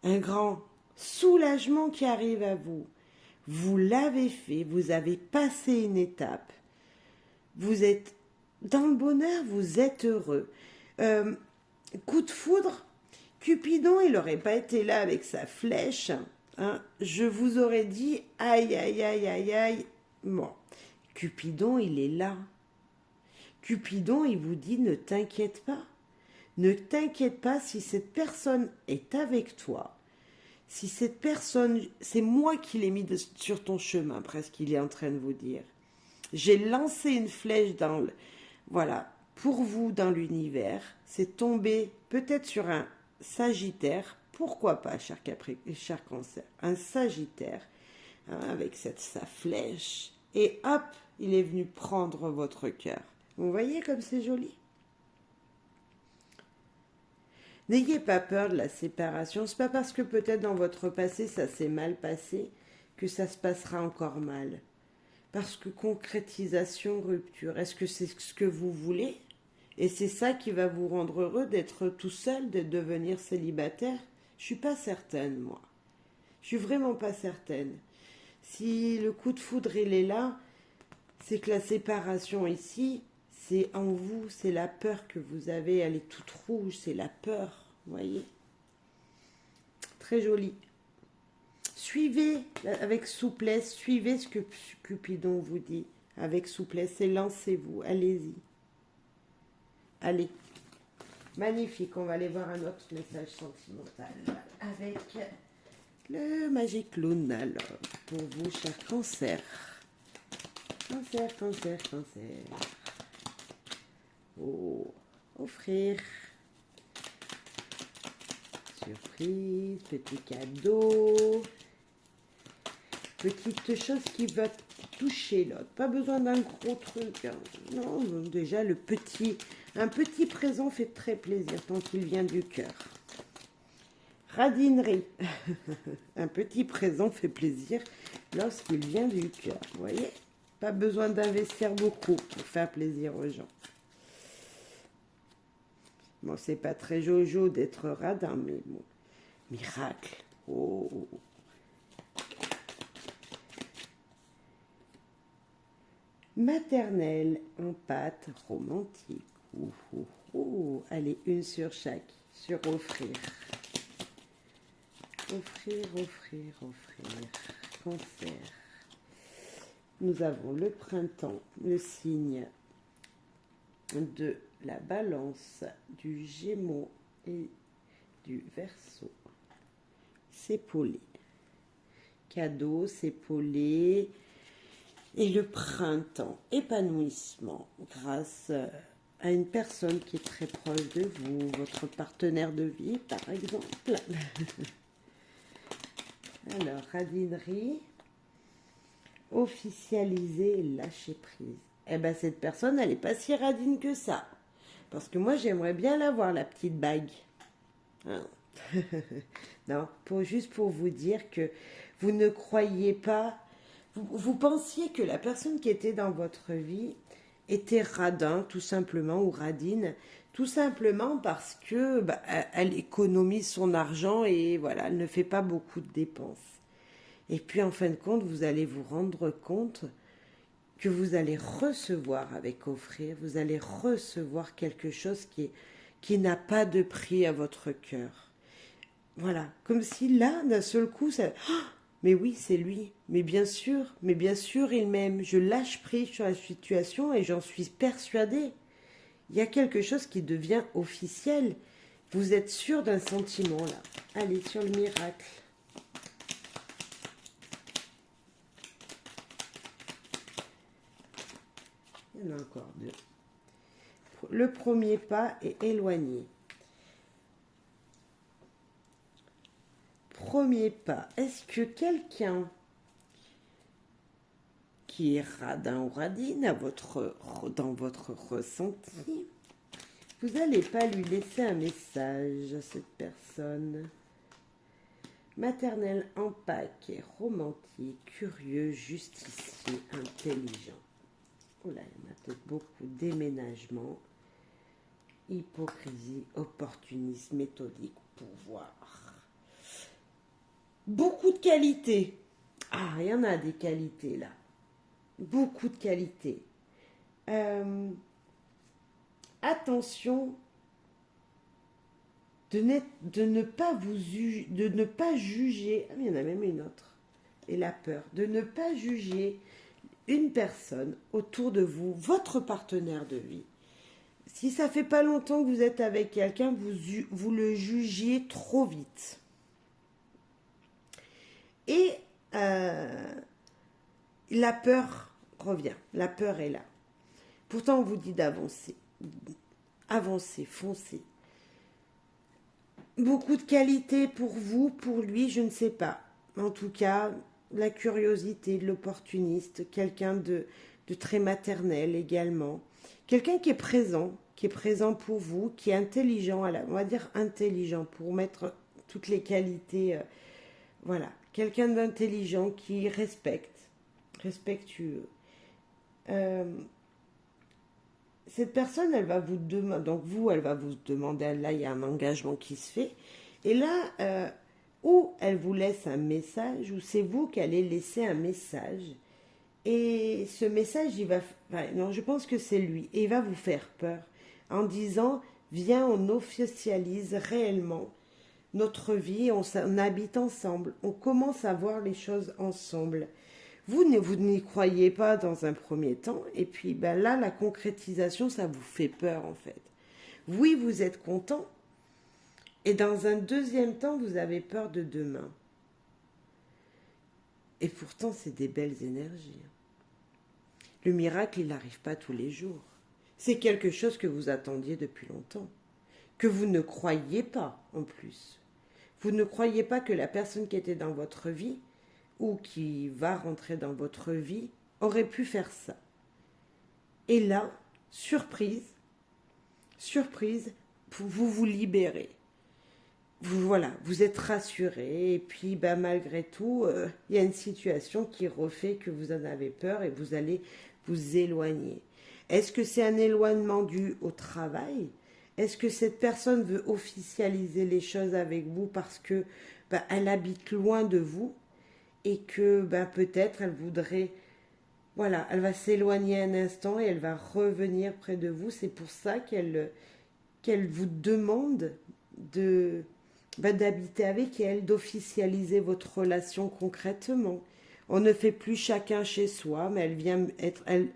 Un grand soulagement qui arrive à vous. Vous l'avez fait, vous avez passé une étape. Vous êtes dans le bonheur, vous êtes heureux. Coup de foudre, Cupidon, il n'aurait pas été là avec sa flèche. Hein, je vous aurais dit, aïe, aïe, aïe, aïe, aïe. Bon, Cupidon, il est là. Cupidon, il vous dit, ne t'inquiète pas. Ne t'inquiète pas si cette personne est avec toi. Si cette personne, c'est moi qui l'ai mis sur ton chemin, presque, il est en train de vous dire. J'ai lancé une flèche voilà, pour vous dans l'univers. C'est tombé peut-être sur un Sagittaire. Pourquoi pas, cher Cancer? Un Sagittaire, hein, avec sa flèche. Et hop, il est venu prendre votre cœur. Vous voyez comme c'est joli? N'ayez pas peur de la séparation. C'est pas parce que peut-être dans votre passé ça s'est mal passé que ça se passera encore mal. Parce que concrétisation, rupture, est-ce que c'est ce que vous voulez? Et c'est ça qui va vous rendre heureux d'être tout seul, de devenir célibataire? Je suis pas certaine, moi. Je suis vraiment pas certaine. Si le coup de foudre il est là, c'est que la séparation ici, c'est en vous, c'est la peur que vous avez, elle est toute rouge, c'est la peur, vous voyez? Très joli. Suivez avec souplesse, suivez ce que Cupidon vous dit, avec souplesse, et lancez-vous, allez-y. Allez. Magnifique, on va aller voir un autre message sentimental avec le Magic Clown, alors, pour vous, cher Cancer. Cancer, Cancer, Cancer. Oh, offrir. Surprise, petit cadeau. Petite chose qui va toucher l'autre. Pas besoin d'un gros truc. Hein. Non, déjà, un petit présent fait très plaisir tant qu'il vient du cœur. Radinerie. Un petit présent fait plaisir lorsqu'il vient du cœur. Vous voyez? Pas besoin d'investir beaucoup pour faire plaisir aux gens. Bon, c'est pas très jojo d'être radin, mais bon. Miracle. Oh. Maternelle en pâte romantique. Oh, oh, oh. Allez, une sur chaque. Sur offrir. Offrir, offrir, offrir. Cancer. Nous avons le printemps, le signe de la balance, du Gémeaux et du Verseau. S'épauler. Cadeau, s'épauler. Et le printemps, épanouissement, grâce à une personne qui est très proche de vous, votre partenaire de vie, par exemple. Alors, radinerie, officialiser, lâcher prise. Eh bien, cette personne, elle n'est pas si radine que ça. Parce que moi, j'aimerais bien l'avoir, la petite bague. Hein. Non, juste pour vous dire que vous ne croyez pas... Vous pensiez que la personne qui était dans votre vie était radin, tout simplement, ou radine, tout simplement parce que elle économise son argent et voilà, elle ne fait pas beaucoup de dépenses. Et puis, en fin de compte, vous allez vous rendre compte que vous allez recevoir avec offrir, vous allez recevoir quelque chose qui n'a pas de prix à votre cœur. Voilà, comme si là, d'un seul coup, ça... Oh, mais oui, c'est lui. Mais bien sûr, il m'aime. Je lâche prise sur la situation et j'en suis persuadée. Il y a quelque chose qui devient officiel. Vous êtes sûr d'un sentiment, là. Allez, sur le miracle. Il y en a encore deux. Le premier pas est éloigné. Premier pas. Est-ce que quelqu'un qui est radin ou radine dans votre ressenti. Vous n'allez pas lui laisser un message à cette personne. Maternel, empaquet, romantique, curieux, justicier, intelligent. Oh là, il y en a peut-être beaucoup. Déménagement, hypocrisie, opportunisme, méthodique, pouvoir. Beaucoup de qualités. Ah, il y en a des qualités là. Beaucoup de qualités. Attention de ne pas juger. Ah, mais il y en a même une autre. Et la peur. De ne pas juger une personne autour de vous, votre partenaire de vie. Si ça fait pas longtemps que vous êtes avec quelqu'un, vous le jugiez trop vite. Et la peur revient. La peur est là. Pourtant, on vous dit d'avancer. Avancez, foncez. Beaucoup de qualités pour vous, pour lui, je ne sais pas. En tout cas, la curiosité, l'opportuniste, quelqu'un de très maternel également. Quelqu'un qui est présent pour vous, qui est intelligent, on va dire intelligent, pour mettre toutes les qualités, voilà. Quelqu'un d'intelligent qui respectueux. Cette personne, elle va vous demander, donc vous, elle va vous demander, là, il y a un engagement qui se fait. Et là, ou elle vous laisse un message, ou c'est vous qui allez laisser un message. Et ce message, non, je pense que c'est lui. Et il va vous faire peur en disant, viens, on officialise réellement notre vie, on habite ensemble, on commence à voir les choses ensemble. Vous n'y croyez pas dans un premier temps, et puis là, la concrétisation, ça vous fait peur en fait. Oui, vous êtes content, et dans un deuxième temps, vous avez peur de demain. Et pourtant, c'est des belles énergies. Le miracle, il n'arrive pas tous les jours. C'est quelque chose que vous attendiez depuis longtemps, que vous ne croyiez pas en plus. Vous ne croyez pas que la personne qui était dans votre vie ou qui va rentrer dans votre vie aurait pu faire ça. Et là, surprise, vous vous libérez. Vous êtes rassuré et puis malgré tout, il y a une situation qui refait que vous en avez peur et vous allez vous éloigner. Est-ce que c'est un éloignement dû au travail ? Est-ce que cette personne veut officialiser les choses avec vous parce que elle habite loin de vous et que peut-être elle voudrait, elle va s'éloigner un instant et elle va revenir près de vous. C'est pour ça qu'elle vous demande d'habiter avec elle, d'officialiser votre relation concrètement. On ne fait plus chacun chez soi, mais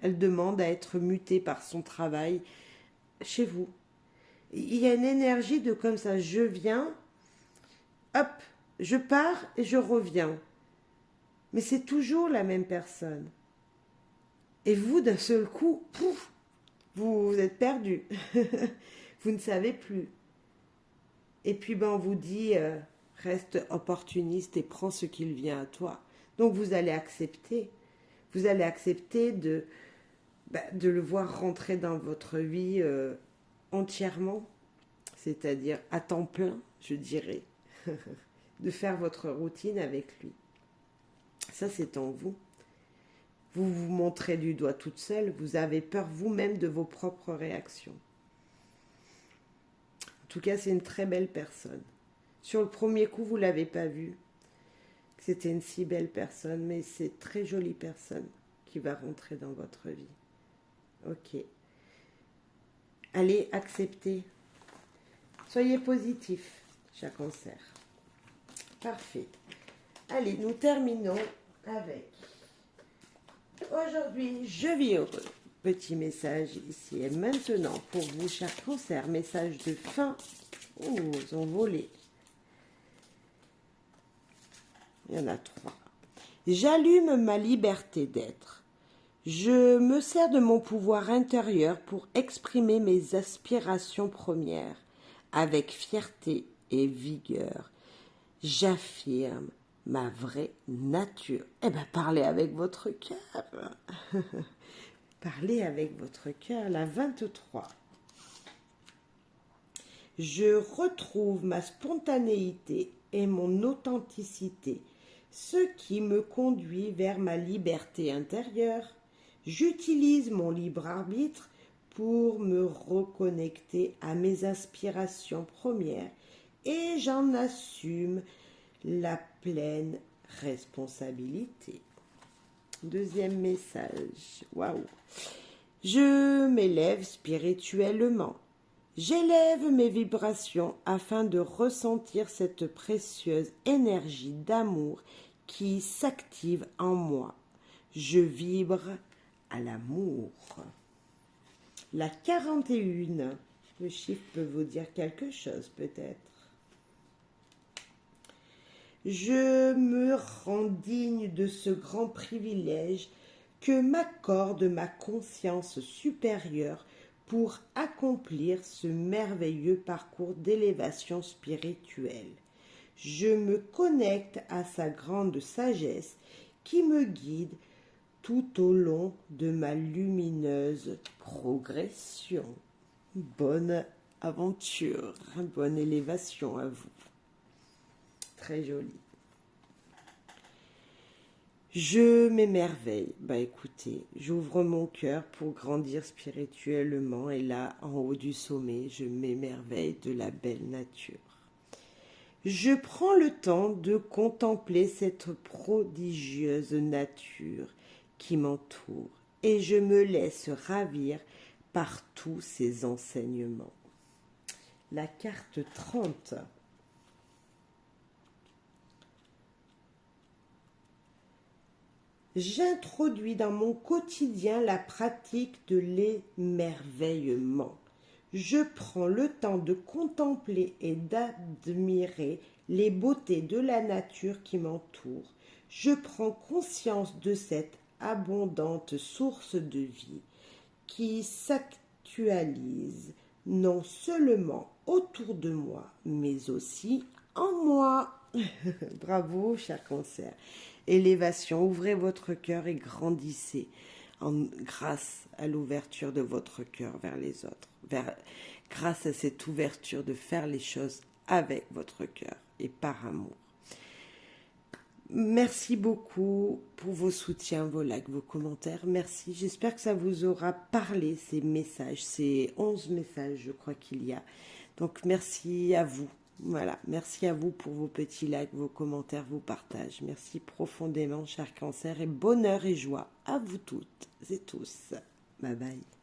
elle demande à être mutée par son travail chez vous. Il y a une énergie de comme ça, je viens, hop, je pars et je reviens. Mais c'est toujours la même personne. Et vous, d'un seul coup, pouf, vous êtes perdu. Vous ne savez plus. Et puis on vous dit, reste opportuniste et prends ce qu'il vient à toi. Donc vous allez accepter. Vous allez accepter de le voir rentrer dans votre vie entièrement, c'est-à-dire à temps plein, je dirais, de faire votre routine avec lui. Ça, c'est en vous. Vous vous montrez du doigt toute seule, vous avez peur vous-même de vos propres réactions. En tout cas, c'est une très belle personne. Sur le premier coup, vous ne l'avez pas vu, que c'était une si belle personne, mais c'est une très jolie personne qui va rentrer dans votre vie. Ok. Allez, acceptez. Soyez positif, cher Cancer. Parfait. Allez, nous terminons avec aujourd'hui, je vis heureux. Petit message ici et maintenant pour vous, cher Cancer. Message de fin. Oh, ils ont volé. Il y en a 3. J'allume ma liberté d'être. Je me sers de mon pouvoir intérieur pour exprimer mes aspirations premières avec fierté et vigueur. J'affirme ma vraie nature. Eh bien, parlez avec votre cœur. Parlez avec votre cœur. La 23. Je retrouve ma spontanéité et mon authenticité, ce qui me conduit vers ma liberté intérieure. J'utilise mon libre arbitre pour me reconnecter à mes aspirations premières et j'en assume la pleine responsabilité. Deuxième message. Waouh! Je m'élève spirituellement. J'élève mes vibrations afin de ressentir cette précieuse énergie d'amour qui s'active en moi. Je vibre à l'amour. La 41, le chiffre peut vous dire quelque chose peut-être. Je me rends digne de ce grand privilège que m'accorde ma conscience supérieure pour accomplir ce merveilleux parcours d'élévation spirituelle. Je me connecte à sa grande sagesse qui me guide tout au long de ma lumineuse progression. Bonne aventure, bonne élévation à vous. Très joli. Je m'émerveille. Bah écoutez, j'ouvre mon cœur pour grandir spirituellement et là, en haut du sommet, je m'émerveille de la belle nature. Je prends le temps de contempler cette prodigieuse nature qui m'entoure et je me laisse ravir par tous ces enseignements. La carte 30. J'introduis dans mon quotidien la pratique de l'émerveillement. Je prends le temps de contempler et d'admirer les beautés de la nature qui m'entoure. Je prends conscience de cette abondante source de vie qui s'actualise non seulement autour de moi, mais aussi en moi. Bravo, cher Cancer. Élévation, ouvrez votre cœur et grandissez grâce à l'ouverture de votre cœur vers les autres, grâce à cette ouverture de faire les choses avec votre cœur et par amour. Merci beaucoup pour vos soutiens, vos likes, vos commentaires. Merci. J'espère que ça vous aura parlé, ces messages, ces 11 messages, je crois qu'il y a. Donc, merci à vous. Voilà, merci à vous pour vos petits likes, vos commentaires, vos partages. Merci profondément, cher Cancer, et bonheur et joie à vous toutes et tous. Bye bye.